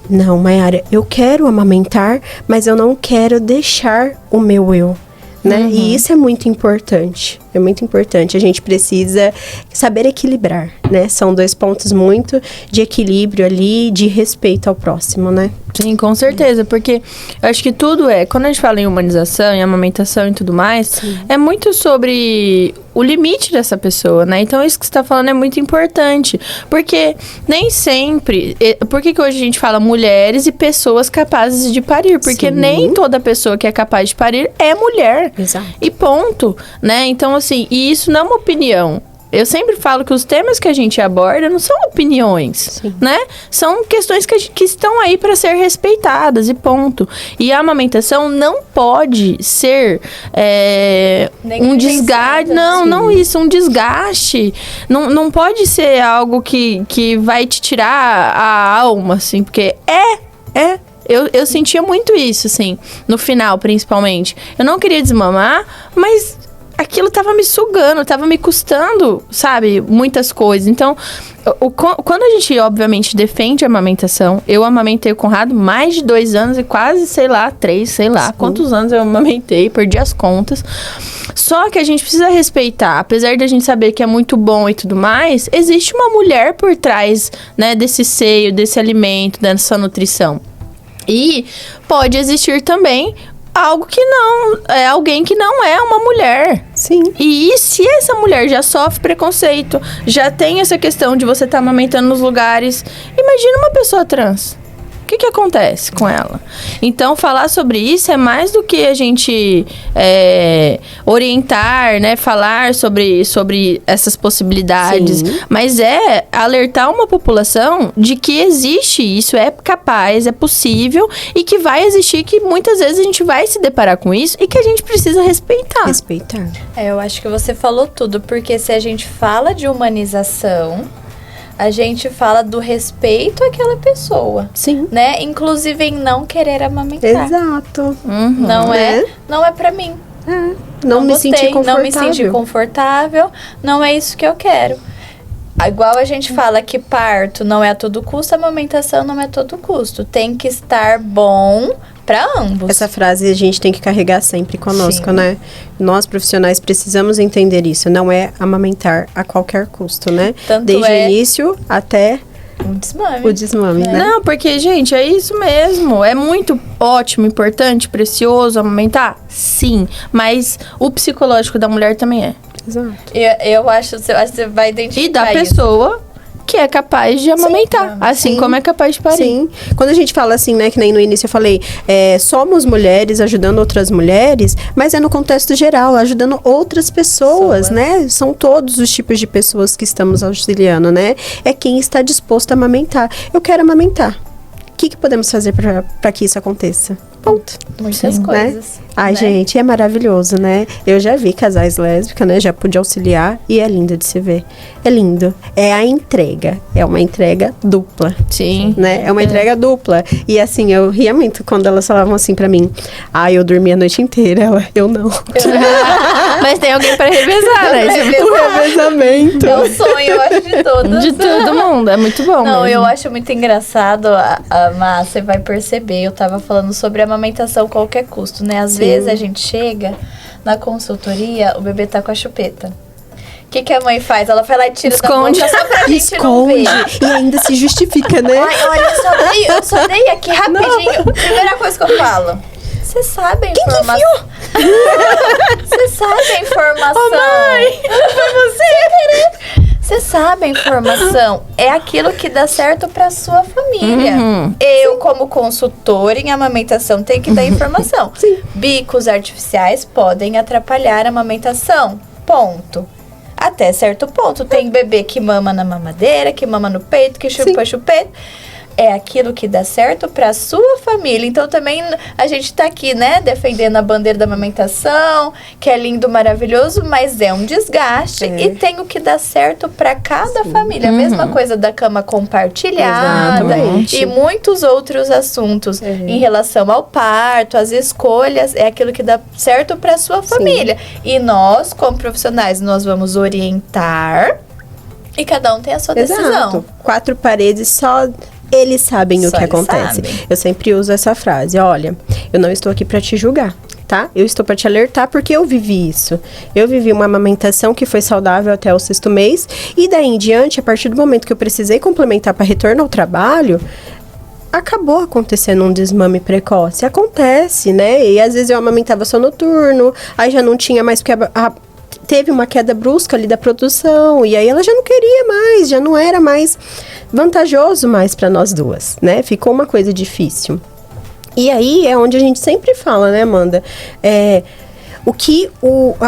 Não, Mayara, eu quero amamentar, mas eu não quero deixar o meu eu. Né? E isso é muito importante. É muito importante. A gente precisa saber equilibrar, né? São dois pontos muito de equilíbrio ali, de respeito ao próximo, né? Sim, com certeza, porque eu acho que tudo quando a gente fala em humanização, em amamentação e tudo mais, é muito sobre o limite dessa pessoa, né? Então, isso que você tá falando é muito importante, porque nem sempre... Por que hoje a gente fala mulheres e pessoas capazes de parir? Porque Sim. nem toda pessoa que é capaz de parir é mulher. Exato. E ponto, né? Então, assim, e isso não é uma opinião. Eu sempre falo que os temas que a gente aborda não são opiniões, né? São questões que estão aí para ser respeitadas e ponto. E a amamentação não pode ser um desgaste. Não isso, um desgaste. Não pode ser algo que vai te tirar a alma, assim, porque eu sentia muito isso, assim, no final, principalmente. Eu não queria desmamar, mas aquilo tava me sugando, tava me custando, sabe, muitas coisas. Então, quando a gente, obviamente, defende a amamentação, eu amamentei o Conrado mais de 2 anos e quase, 3, quantos anos eu amamentei, perdi as contas. Só que a gente precisa respeitar, apesar de a gente saber que é muito bom e tudo mais, existe uma mulher por trás, né, desse seio, desse alimento, dessa nutrição. E pode existir também alguém que não é uma mulher. Sim. E se essa mulher já sofre preconceito, já tem essa questão de você estar amamentando nos lugares, imagina uma pessoa trans. O que acontece com ela? Então, falar sobre isso é mais do que a gente orientar, né? Falar sobre essas possibilidades. Sim. Mas é alertar uma população de que existe isso, é capaz, é possível e que vai existir, que muitas vezes a gente vai se deparar com isso e que a gente precisa respeitar. Respeitar. Eu acho que você falou tudo, porque se a gente fala de humanização, a gente fala do respeito àquela pessoa, Sim. né? Inclusive em não querer amamentar. Exato. Não é pra mim. Não me gostei, senti confortável. Não me senti confortável, não é isso que eu quero. Igual a gente fala que parto não é a todo custo, a amamentação não é a todo custo. Tem que estar bom para ambos. Essa frase a gente tem que carregar sempre conosco, Sim. né? Nós, profissionais, precisamos entender isso. Não é amamentar a qualquer custo, né? Tanto Desde o início até um desmame. o desmame, né? Não, porque, gente, é isso mesmo. É muito ótimo, importante, precioso amamentar? Sim. Mas o psicológico da mulher também é. Exato. Eu acho que você vai identificar E da isso. pessoa que é capaz de amamentar. Assim Sim. como é capaz de parir. Sim. Quando a gente fala assim, né, que nem no início eu falei, somos mulheres ajudando outras mulheres, mas é no contexto geral, ajudando outras pessoas, né? São todos os tipos de pessoas que estamos auxiliando, né? É quem está disposto a amamentar. Eu quero amamentar. O que podemos fazer para que isso aconteça? Ponto. Muitas coisas. Ai, né? gente, é maravilhoso, né? Eu já vi casais lésbicas, né? Já pude auxiliar e é lindo de se ver. É lindo. É a entrega. É uma entrega dupla. Sim. Né? É uma entrega dupla. E assim, eu ria muito quando elas falavam assim pra mim. Eu dormia a noite inteira. Eu não. Mas tem alguém pra revezar, né? O revezamento. É o sonho, eu acho, de todos. De todo mundo. É muito bom. Não, mesmo. eu acho muito engraçado, Má, você vai perceber, eu tava falando sobre amamentação a qualquer custo, né? Às vezes a gente chega na consultoria, o bebê tá com a chupeta. O que a mãe faz? Ela vai lá e tira Esconde. da boca só pra gente não ver. E ainda se justifica, né? Ai, olha, eu só dei aqui rapidinho. Primeira coisa que eu falo. Você sabe a informação. Você sabe a informação. Ô, mãe, você sabe a informação. É aquilo que dá certo pra sua família. Eu, como consultora em amamentação, tenho que dar informação. Sim. Bicos artificiais podem atrapalhar a amamentação. Ponto. Até certo ponto. Tem bebê que mama na mamadeira, que mama no peito, que chupa chupeta. É aquilo que dá certo pra sua família. Então, também a gente tá aqui, né, defendendo a bandeira da amamentação, que é lindo, maravilhoso, mas é um desgaste e tem o que dá certo pra cada família. A mesma coisa da cama compartilhada. Exatamente. E muitos outros assuntos em relação ao parto, as escolhas, é aquilo que dá certo pra sua família. E nós, como profissionais, nós vamos orientar e cada um tem a sua decisão. Exato. 4 paredes, só eles sabem o Só que eles acontece. sabem. Eu sempre uso essa frase, olha, eu não estou aqui para te julgar, tá? Eu estou para te alertar porque eu vivi isso. Eu vivi uma amamentação que foi saudável até o 6º mês e daí em diante, a partir do momento que eu precisei complementar para retorno ao trabalho, acabou acontecendo um desmame precoce. Acontece, né? E às vezes eu amamentava só noturno, aí já não tinha mais, porque teve uma queda brusca ali da produção, e aí ela já não queria mais, já não era mais vantajoso mais para nós duas, né? Ficou uma coisa difícil. E aí é onde a gente sempre fala, né, Amanda? O que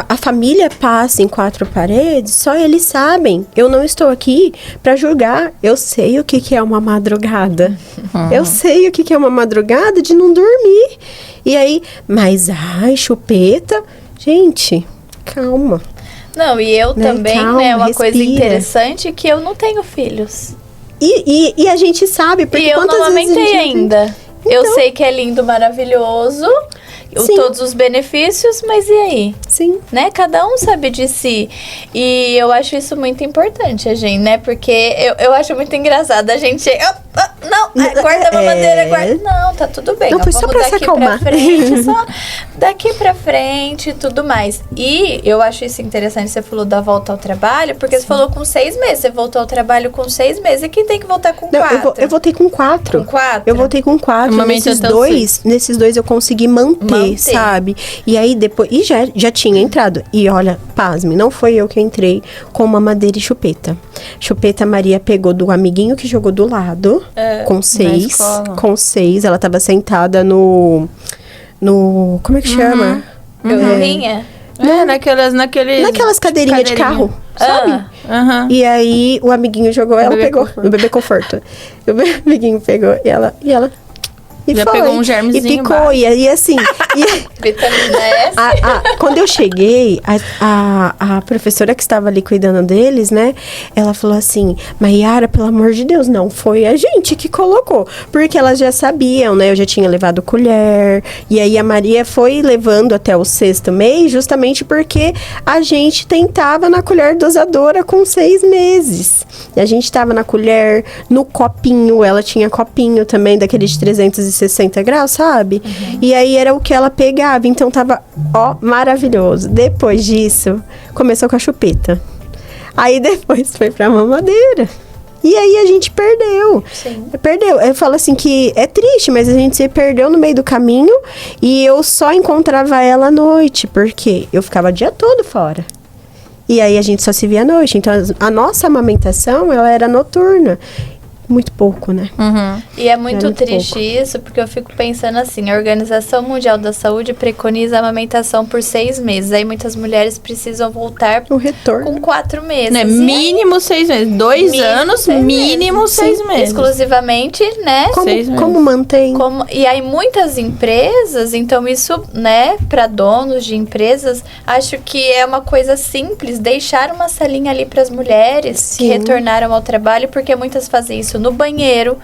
a família passa em 4 paredes, só eles sabem. Eu não estou aqui para julgar. Eu sei o que é uma madrugada. Eu sei o que é uma madrugada de não dormir. E aí, mas ai, chupeta, gente, calma. Não, e eu Né? também, Calma, né, uma coisa respira. interessante que eu não tenho filhos. E a gente sabe, porque E eu quantas não vezes a amamentei gente ainda. Eu sei que é lindo, maravilhoso, Sim. todos os benefícios, mas e aí? Sim. Né? Cada um sabe de si. E eu acho isso muito importante, a gente, né? Porque eu acho muito engraçado. A gente guarda a mamadeira, guarda. Não, tá tudo bem. Não, foi só vamos pra se daqui acalmar. pra frente, só daqui pra frente e tudo mais. E eu acho isso interessante, você falou da volta ao trabalho, porque você falou com 6 meses. Você voltou ao trabalho com 6 meses. E quem tem que voltar com 4? Não, eu voltei com 4. Com 4? Eu voltei com 4. Amamenta Nesses até o dois eu consegui manter manter. sabe? E aí depois... E já tinha entrado. E olha, pasme, não foi eu que entrei com mamadeira e chupeta. Chupeta Maria pegou do amiguinho que jogou do lado, com 6. escola. Com 6. Ela tava sentada no... Como é que chama? Gorrinha? Naquelas cadeirinhas de carro, sabe? Aham. E aí o amiguinho jogou, ela Bebê pegou. conforto. O bebê conforto. O amiguinho pegou e ela. E Já foi. pegou um germezinho E picou. embaixo. E assim. Vitamina S. Quando eu cheguei, a professora que estava ali cuidando deles, né? Ela falou assim: Maiara, pelo amor de Deus, não foi a gente que colocou. Porque elas já sabiam, né? Eu já tinha levado colher. E aí a Maria foi levando até o 6º mês, justamente porque a gente tentava na colher dosadora com 6 meses. E a gente tava na colher, no copinho. Ela tinha copinho também, daquele de 360 graus, sabe? E aí era o que ela pegava. Então tava, maravilhoso. Depois disso, começou com a chupeta. Aí depois foi pra mamadeira. E aí a gente perdeu. Sim. Perdeu. Eu falo assim que é triste, mas a gente se perdeu no meio do caminho. E eu só encontrava ela à noite, porque eu ficava o dia todo fora. E aí a gente só se via à noite. Então a nossa amamentação, ela era noturna. Muito pouco, né? Uhum. E é muito muito triste pouco. isso, porque eu fico pensando assim, a Organização Mundial da Saúde preconiza a amamentação por 6 meses. Aí muitas mulheres precisam voltar O retorno. com 4 meses. Né? E Mínimo 6 meses. 2 Mínimo anos, 6 mínimo meses. 6 meses. exclusivamente, né? 6 meses. Como mantém? E aí muitas empresas, então isso, né, para donos de empresas, acho que é uma coisa simples, deixar uma salinha ali para as mulheres que Sim. retornaram ao trabalho, porque muitas fazem isso no banheiro.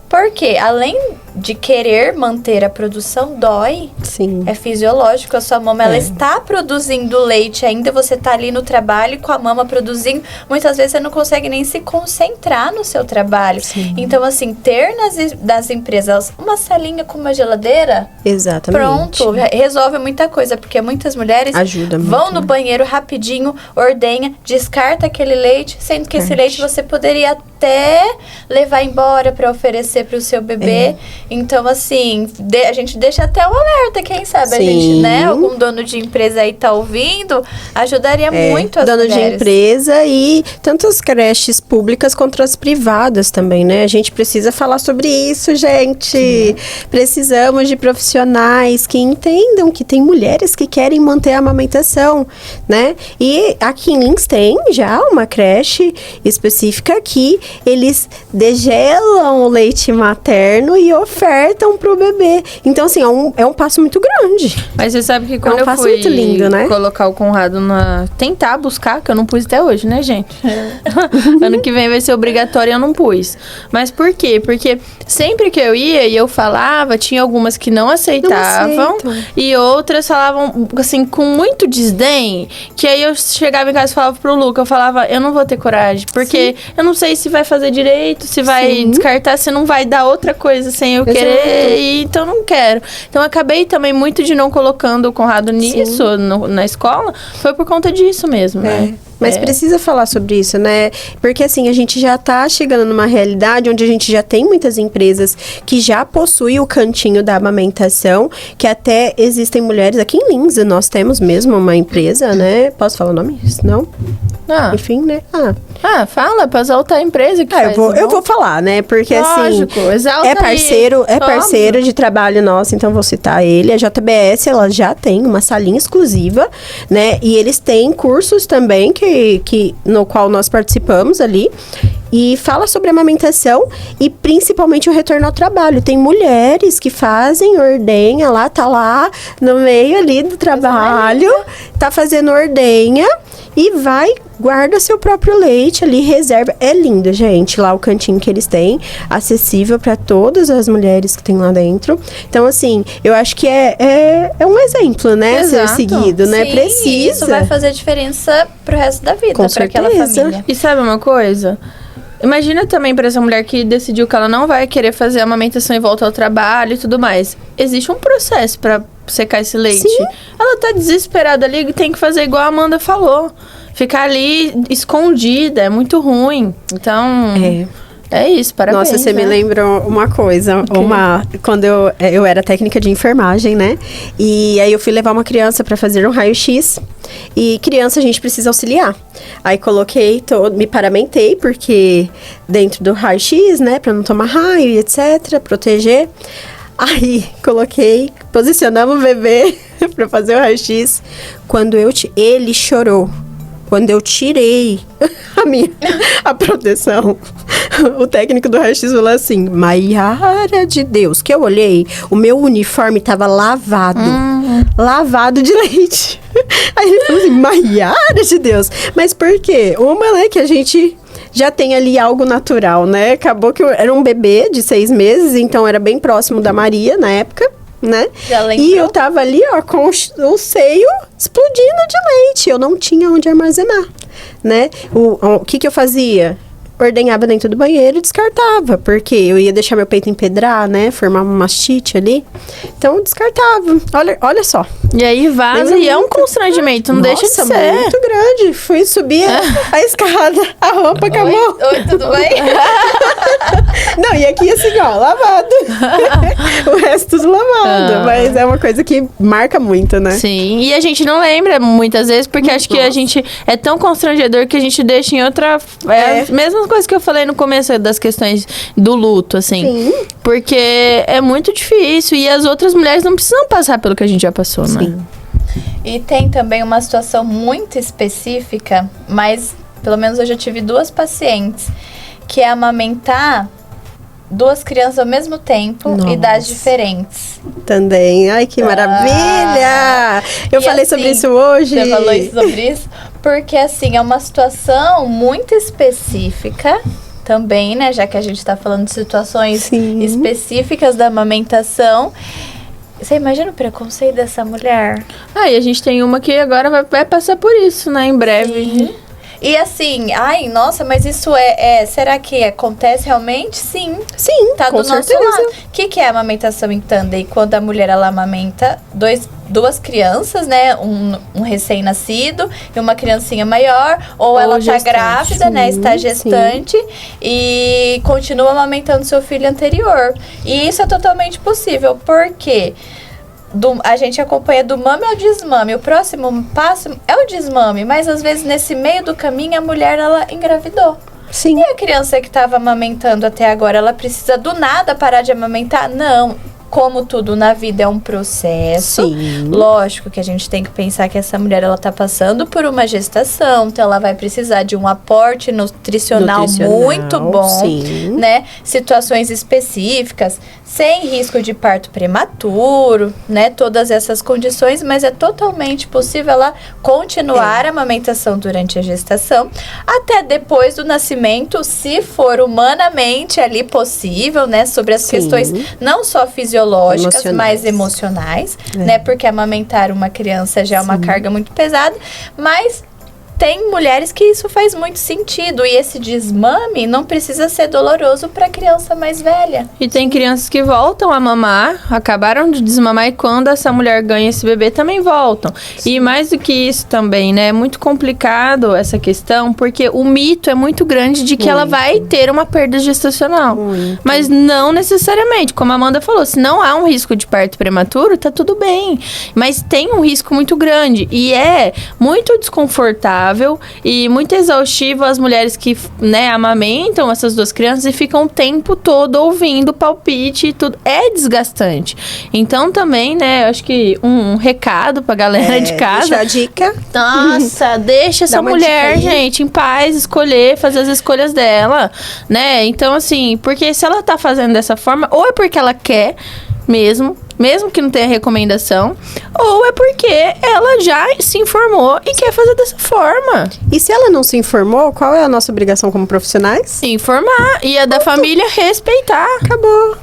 Porque além de querer manter a produção, dói. Sim. É fisiológico, a sua mama, ela está produzindo leite ainda, você tá ali no trabalho com a mama produzindo, muitas vezes você não consegue nem se concentrar no seu trabalho. Sim. Então, assim, ter das empresas uma salinha com uma geladeira, Exatamente. pronto, resolve muita coisa, porque muitas mulheres Ajuda muito, vão no né? banheiro rapidinho, ordenha, descarta aquele leite, sendo que esse leite você poderia até levar embora para oferecer para o seu bebê. Então, assim, a gente deixa até o alerta, quem sabe a gente, Sim. né? Algum dono de empresa aí tá ouvindo, ajudaria muito as dono mulheres. de empresa e tanto as creches públicas quanto as privadas também, né? A gente precisa falar sobre isso, gente. Precisamos de profissionais que entendam que tem mulheres que querem manter a amamentação, né? E aqui em Lins tem já uma creche específica que eles degelam o leite materno e ofertam pro bebê. Então, assim, é um passo muito grande. Mas você sabe que quando um eu passo fui muito lindo, né? colocar o Conrado tentar buscar, que eu não pus até hoje, né, gente? Ano que vem vai ser obrigatório e eu não pus. Mas por quê? Porque sempre que eu ia e eu falava, tinha algumas que não aceitavam aceitam. e outras falavam, assim, com muito desdém, que aí eu chegava em casa e falava pro Luca, eu falava, eu não vou ter coragem, porque eu não sei se vai fazer direito, se vai Sim. descartar, se não vai dar outra coisa sem eu Exato. querer, e então não quero. Então eu acabei também muito de não colocando o Conrado nisso, na escola, foi por conta disso mesmo, né? Mas precisa falar sobre isso, né? Porque assim, a gente já tá chegando numa realidade onde a gente já tem muitas empresas que já possuem o cantinho da amamentação, que até existem mulheres, aqui em Lins, nós temos mesmo uma empresa, né? Posso falar o nome? Não? Ah, Enfim, né? fala pra exaltar a empresa que faz, eu vou falar, né? Porque Lógico, assim, exalta é parceiro, aí, é parceiro óbvio. de trabalho nosso, então vou citar ele. A JBS, ela já tem uma salinha exclusiva, né? E eles têm cursos também no qual nós participamos ali. E fala sobre amamentação e principalmente o retorno ao trabalho. Tem mulheres que fazem ordenha lá, tá lá no meio ali do trabalho, tá fazendo ordenha e vai, guarda seu próprio leite ali, reserva. É lindo, gente, lá o cantinho que eles têm, acessível para todas as mulheres que tem lá dentro. Então, assim, eu acho que é um exemplo, né, Exato. ser seguido, né? Sim, Precisa. isso vai fazer diferença pro resto da vida, Com para aquela certeza. família. E sabe uma coisa? Imagina também pra essa mulher que decidiu que ela não vai querer fazer amamentação e volta ao trabalho e tudo mais. Existe um processo pra secar esse leite. Sim. Ela tá desesperada ali e tem que fazer igual a Amanda falou. Ficar ali escondida é muito ruim. Então, É isso, parabéns. Nossa, você me lembrou uma coisa. Quando eu era técnica de enfermagem, né? E aí eu fui levar uma criança para fazer um raio-x. E criança a gente precisa auxiliar. Aí coloquei, me paramentei, porque dentro do raio-x, né? Pra não tomar raio e etc, proteger. Aí posicionamos o bebê pra fazer o raio-x. Quando ele chorou. Quando eu tirei a proteção, o técnico do raio-x falou assim: Maiara de Deus, que eu olhei, o meu uniforme tava lavado de leite. Aí ele falou assim: Maiara de Deus, mas por quê? Uma, né, que a gente já tem ali algo natural, né? Acabou que era um bebê de 6 meses, então era bem próximo da Maria na época. Né? E eu tava ali, ó, com o seio explodindo de leite. Eu não tinha onde armazenar, né? O que eu fazia? Ordenhava dentro do banheiro e descartava, porque eu ia deixar meu peito empedrar, né? Formar uma mastite ali. Então, eu descartava. Olha só. E aí vaza e é um constrangimento, não deixa de ser. Muito grande. Fui subir a escada, a rampa, acabou. Oi, tudo bem? Não, e aqui assim, ó, lavado. O resto tudo lavado. Mas é uma coisa que marca muito, né? Sim, e a gente não lembra muitas vezes, porque acho que a gente é tão constrangedor que a gente deixa em outra... a mesma coisa que eu falei no começo das questões do luto, assim. Sim. Porque é muito difícil e as outras mulheres não precisam passar pelo que a gente já passou, né? Sim. E tem também uma situação muito específica, mas pelo menos eu já tive 2 pacientes, que é amamentar 2 crianças ao mesmo tempo, idades diferentes. Também. Ai, que maravilha! Eu falei assim, sobre isso hoje. Você falou sobre isso? Porque, assim, é uma situação muito específica também, né? Já que a gente tá falando de situações específicas da amamentação. Você imagina o preconceito dessa mulher? E a gente tem uma que agora vai passar por isso, né? Em breve. Sim. E assim, nossa, mas isso será que acontece realmente? Sim. Sim, tá com do nosso certeza. lado. O que é a amamentação em tandem? Quando a mulher, ela amamenta 2 crianças, né? Um recém-nascido e uma criancinha maior. Ou ela tá grávida, né? Está gestante e continua amamentando seu filho anterior. E isso é totalmente possível. Por quê? A gente acompanha do mame ao desmame. O próximo passo é o desmame, mas às vezes nesse meio do caminho a mulher, ela engravidou. Sim. E a criança que estava amamentando até agora, ela precisa do nada parar de amamentar? Não. Como tudo na vida é um processo, lógico que a gente tem que pensar que essa mulher, ela tá passando por uma gestação, então ela vai precisar de um aporte nutricional muito bom, né? Situações específicas, sem risco de parto prematuro, né? Todas essas condições, mas é totalmente possível ela continuar a amamentação durante a gestação, até depois do nascimento, se for humanamente ali possível, né? Sobre as questões não só fisiológicas, mas emocionais, né? Porque amamentar uma criança já é uma carga muito pesada, mas tem mulheres que isso faz muito sentido e esse desmame não precisa ser doloroso para a criança mais velha. E tem crianças que voltam a mamar, acabaram de desmamar e quando essa mulher ganha esse bebê também voltam. E mais do que isso também, né? É muito complicado essa questão, porque o mito é muito grande de que ela vai ter uma perda gestacional. Mas não necessariamente, como a Amanda falou, se não há um risco de parto prematuro, tá tudo bem. Mas tem um risco muito grande e é muito desconfortável e muito exaustivo as mulheres que, né, amamentam essas 2 crianças e ficam o tempo todo ouvindo palpite e tudo. É desgastante. Então também, né, acho que um recado pra galera de casa. Deixa a dica. Nossa, deixa essa mulher, gente, em paz, fazer as escolhas dela, né? Então, assim, porque se ela tá fazendo dessa forma, ou é porque ela quer mesmo que não tenha recomendação, ou é porque ela já se informou e quer fazer dessa forma. E se ela não se informou, qual é a nossa obrigação como profissionais? Informar. E a da família respeitar. Acabou.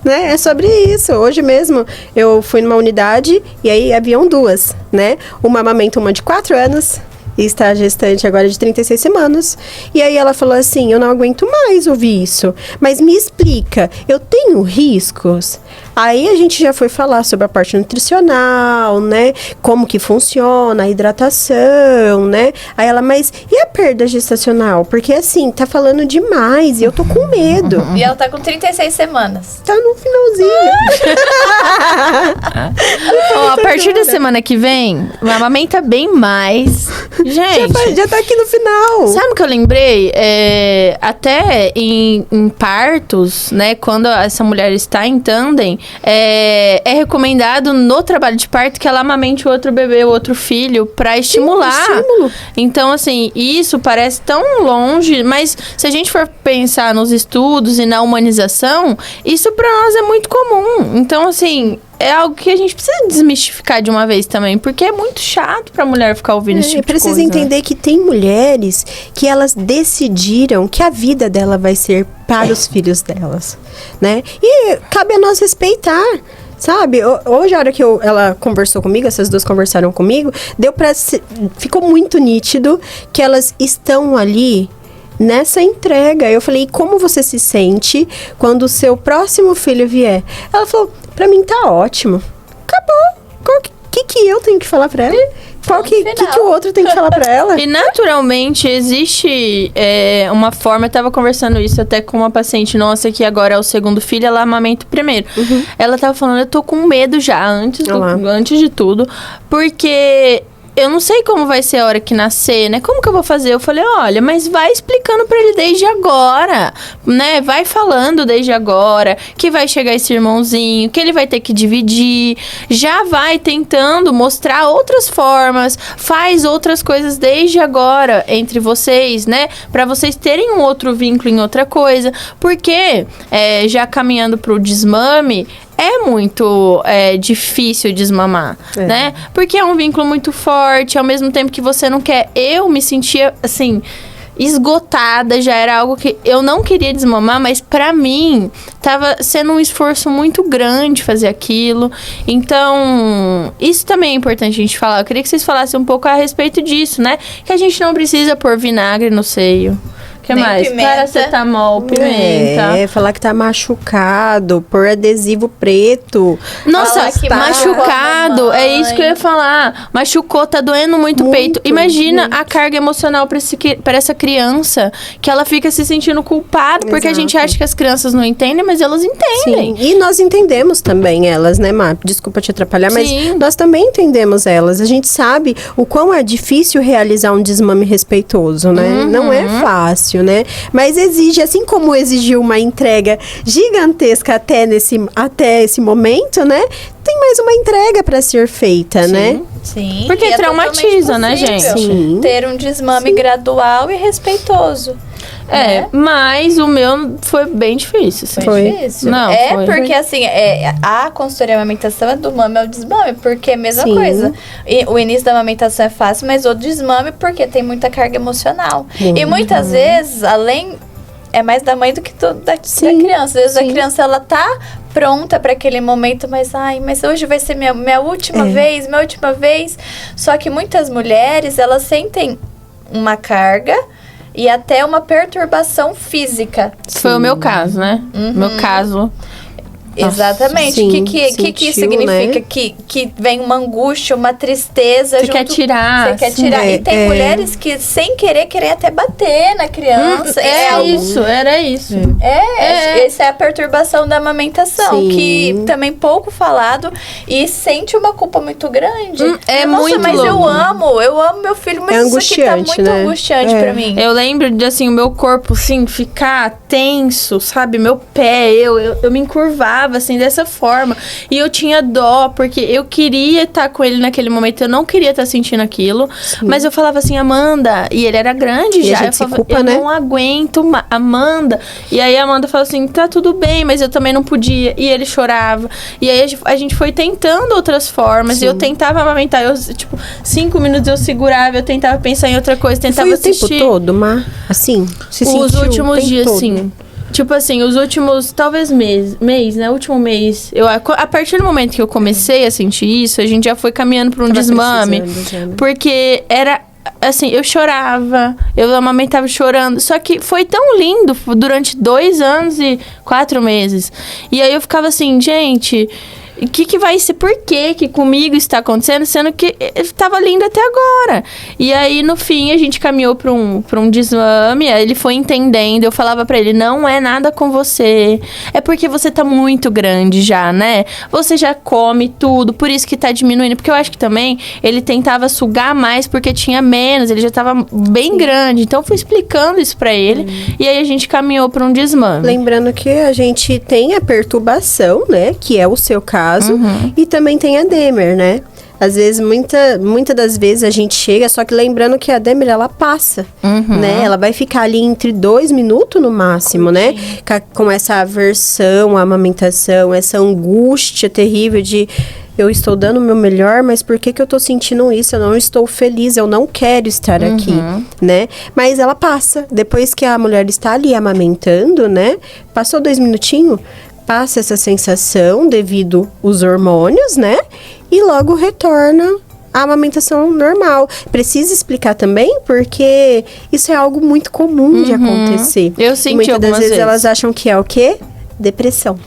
Né? É sobre isso. Hoje mesmo eu fui numa unidade e aí haviam 2, né? Uma amamenta uma de 4 anos e está gestante agora de 36 semanas. E aí ela falou assim, eu não aguento mais ouvir isso, mas me explica, eu tenho riscos? Aí a gente já foi falar sobre a parte nutricional, né? Como que funciona, a hidratação, né? Aí ela, mas e a perda gestacional? Porque assim, tá falando demais e eu tô com medo. E ela tá com 36 semanas. Tá no finalzinho. Ó, a partir da semana que vem, amamenta bem mais. Gente, Já tá aqui no final. sabe o que eu lembrei? Até em partos, né? Quando essa mulher está em tandem, é recomendado no trabalho de parto que ela amamente o outro bebê, o outro filho, pra estimular. estímulo. Então, assim, isso parece tão longe, mas se a gente for pensar nos estudos e na humanização, isso pra nós é muito comum. Então, assim, é algo que a gente precisa desmistificar de uma vez também, porque é muito chato pra mulher ficar ouvindo esse tipo de precisa coisa. entender que tem mulheres que elas decidiram que a vida dela vai ser para os filhos delas, né? E cabe a nós respeitar. Sabe, hoje a hora que ela conversou comigo, essas duas conversaram comigo, ficou muito nítido que elas estão ali nessa entrega. Eu falei, como você se sente quando o seu próximo filho vier? Ela falou, pra mim tá ótimo. Acabou. O que eu tenho que falar pra ela? O que o outro tem que falar pra ela? E naturalmente existe uma forma, eu tava conversando isso até com uma paciente nossa que agora é o segundo filho, ela amamenta o primeiro. Ela tava falando, eu tô com medo já, antes de tudo, porque eu não sei como vai ser a hora que nascer, né? Como que eu vou fazer? Eu falei, olha, mas vai explicando pra ele desde agora, né? Vai falando desde agora que vai chegar esse irmãozinho, que ele vai ter que dividir. Já vai tentando mostrar outras formas, faz outras coisas desde agora entre vocês, né? Pra vocês terem um outro vínculo em outra coisa. Porque, já caminhando pro desmame, é muito difícil desmamar, né? Porque é um vínculo muito forte, ao mesmo tempo que você não quer. Eu me sentia, assim, esgotada, já era algo que eu não queria desmamar, mas pra mim tava sendo um esforço muito grande fazer aquilo. Então, isso também é importante a gente falar. Eu queria que vocês falassem um pouco a respeito disso, né? Que a gente não precisa pôr vinagre no seio. O que Nem mais? pimenta. Paracetamol, pimenta. Falar que tá machucado, pôr adesivo preto. Nossa, Falar que machucado, machucou a é isso que eu ia falar. Machucou, tá doendo muito o peito. Imagina a carga emocional pra essa criança, que ela fica se sentindo culpada, porque a gente Exato. acha que as crianças não entendem, mas elas entendem. Sim, e nós entendemos também elas, né, Má? Desculpa te atrapalhar, mas Sim. nós também entendemos elas. A gente sabe o quão é difícil realizar um desmame respeitoso, né? Não é fácil, né? Mas exige, assim como exigiu uma entrega gigantesca até esse momento, né? Tem mais uma entrega para ser feita, né? Sim. Porque e é traumatiza, totalmente né, possível gente? Sim. ter um desmame gradual e respeitoso. né? Mas o meu foi bem difícil. Assim. Foi difícil. Não, foi. Porque assim, a consultoria de amamentação é do mame ao desmame, porque é a mesma Sim. coisa. E o início da amamentação é fácil, mas o desmame porque tem muita carga emocional. E muitas vezes, além... É mais da mãe do que da criança. Às vezes a criança, ela tá pronta para aquele momento, mas hoje vai ser minha última vez. Só que muitas mulheres, elas sentem uma carga e até uma perturbação física. Foi o meu caso, né? Meu caso. Exatamente. Sim, O que isso sentiu, significa? né? Que vem uma angústia, uma tristeza. Você quer tirar. Você quer tirar. E tem mulheres que, sem querer até bater na criança. Era isso. Essa é a perturbação da amamentação, Sim. que também pouco falado e sente uma culpa muito grande. É muito mas louco. eu amo meu filho, mas isso aqui tá angustiante, muito né? angustiante pra mim. Eu lembro de, assim, o meu corpo, assim, ficar tenso, sabe? Meu pé, eu me encurvava, assim, dessa forma. E eu tinha dó, porque eu queria estar com ele naquele momento, eu não queria estar sentindo aquilo. Mas eu falava assim, Amanda, e ele era grande E a já. gente Eu se falava, culpa, eu né? não aguento, Amanda. E aí a Amanda falou assim, tá tudo bem, mas eu também não podia. E ele chorava. E aí a gente foi tentando outras formas. E eu tentava amamentar. Eu, tipo, 5 minutos eu segurava, eu tentava pensar em outra coisa, tentava Foi o assistir. tempo todo, Má? Assim, se Os sentiu o últimos tempo dias, todo? sim. Tipo assim, os últimos, talvez mês, né? Último mês. A partir do momento que eu comecei a sentir isso, a gente já foi caminhando pra um Tava desmame. precisando já, né? Porque era assim, eu chorava, eu amamentava chorando. Só que foi tão lindo durante 2 anos e 4 meses. E aí eu ficava assim, gente... O que vai ser? Por que comigo está acontecendo? Sendo que estava lindo até agora. E aí, no fim, a gente caminhou para um desmame. Aí ele foi entendendo. Eu falava para ele, não é nada com você. É porque você tá muito grande já, né? Você já come tudo, por isso que tá diminuindo. Porque eu acho que também ele tentava sugar mais porque tinha menos. Ele já tava bem grande. Então, eu fui explicando isso para ele. E aí, a gente caminhou para um desmame. Lembrando que a gente tem a perturbação, né? Que é o seu caso. E também tem a Demer, né? Às vezes, muita das vezes a gente chega, só que lembrando que a Demer, ela passa, né? Ela vai ficar ali entre 2 minutos no máximo, né? Com essa aversão à amamentação, essa angústia terrível de... Eu estou dando o meu melhor, mas por que eu tô sentindo isso? Eu não estou feliz, eu não quero estar aqui, né? Mas ela passa. Depois que a mulher está ali amamentando, né? Passou 2 minutinhos... Passa essa sensação devido aos hormônios, né? E logo retorna a amamentação normal. Precisa explicar também, porque isso é algo muito comum de acontecer. Eu senti muitas das algumas vezes vezes. elas acham que é o quê? Depressão.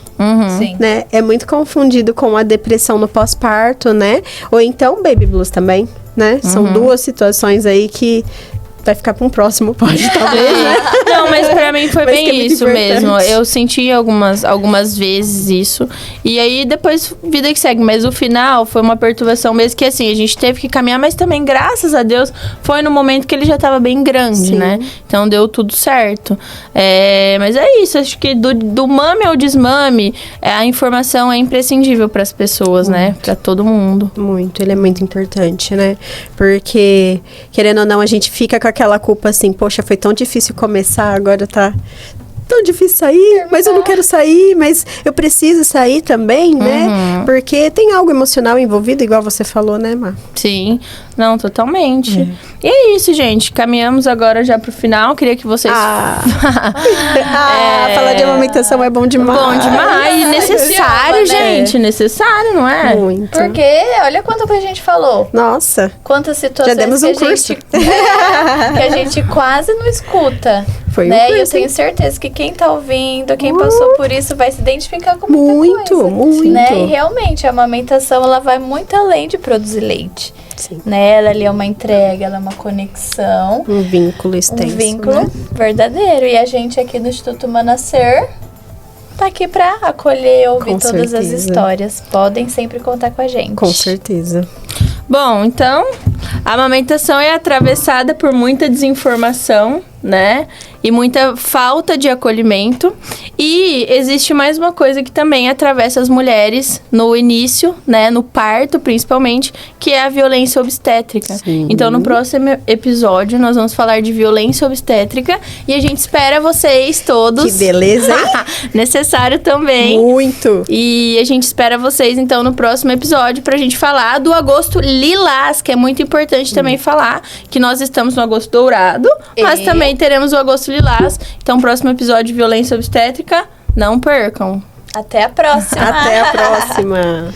Sim. Né? É muito confundido com a depressão no pós-parto, né? Ou então baby blues também, né? São 2 situações aí que... Vai ficar para um próximo talvez, né? Não, mas pra mim foi Mas bem que é muito isso importante. mesmo. Eu senti algumas vezes isso. E aí, depois, vida que segue. Mas o final foi uma perturbação mesmo que, assim, a gente teve que caminhar. Mas também, graças a Deus, foi no momento que ele já tava bem grande, Sim. né? Então, deu tudo certo. Mas é isso. Acho que do mame ao desmame, a informação é imprescindível pras pessoas, né? Pra todo mundo. Muito, ele é muito importante, né? Porque, querendo ou não, a gente fica com aquela culpa assim, poxa, foi tão difícil começar, agora tá tão difícil sair, mas eu não quero sair, mas eu preciso sair também, né? Porque tem algo emocional envolvido, igual você falou, né, Má? Sim, não, totalmente. E é isso, gente. Caminhamos agora já pro final. Queria que vocês... Falar de amamentação é bom demais. Bom demais. E necessário, ama, né? gente. Necessário, não é? Muito. Porque, olha quanto que a gente falou. Nossa, Quantas situações já demos um que, curso. que a gente quase não escuta. Foi um né? E eu curso, tenho hein? certeza que quem tá ouvindo, quem passou por isso, vai se identificar com muita coisa. Muito. Né? E realmente, a amamentação, ela vai muito além de produzir leite. Sim. Né? Ela ali é uma entrega, ela é uma conexão. Um vínculo extenso, Um vínculo né? verdadeiro. E a gente aqui no Instituto Manasser tá aqui pra acolher, ouvir Com todas as certeza. histórias. Podem sempre contar com a gente. Com certeza. Bom, então, a amamentação é atravessada por muita desinformação, né? E muita falta de acolhimento. E existe mais uma coisa que também atravessa as mulheres no início, né? No parto, principalmente, que é a violência obstétrica. Sim. Então, no próximo episódio, nós vamos falar de violência obstétrica. E a gente espera vocês todos. Que beleza, hein? Necessário também. Muito. E a gente espera vocês, então, no próximo episódio pra gente falar do agosto lilás, que é muito importante também falar que nós estamos no agosto dourado, mas E? também teremos o agosto lilás. Então, próximo episódio de violência obstétrica, não percam. Até a próxima. Até a próxima.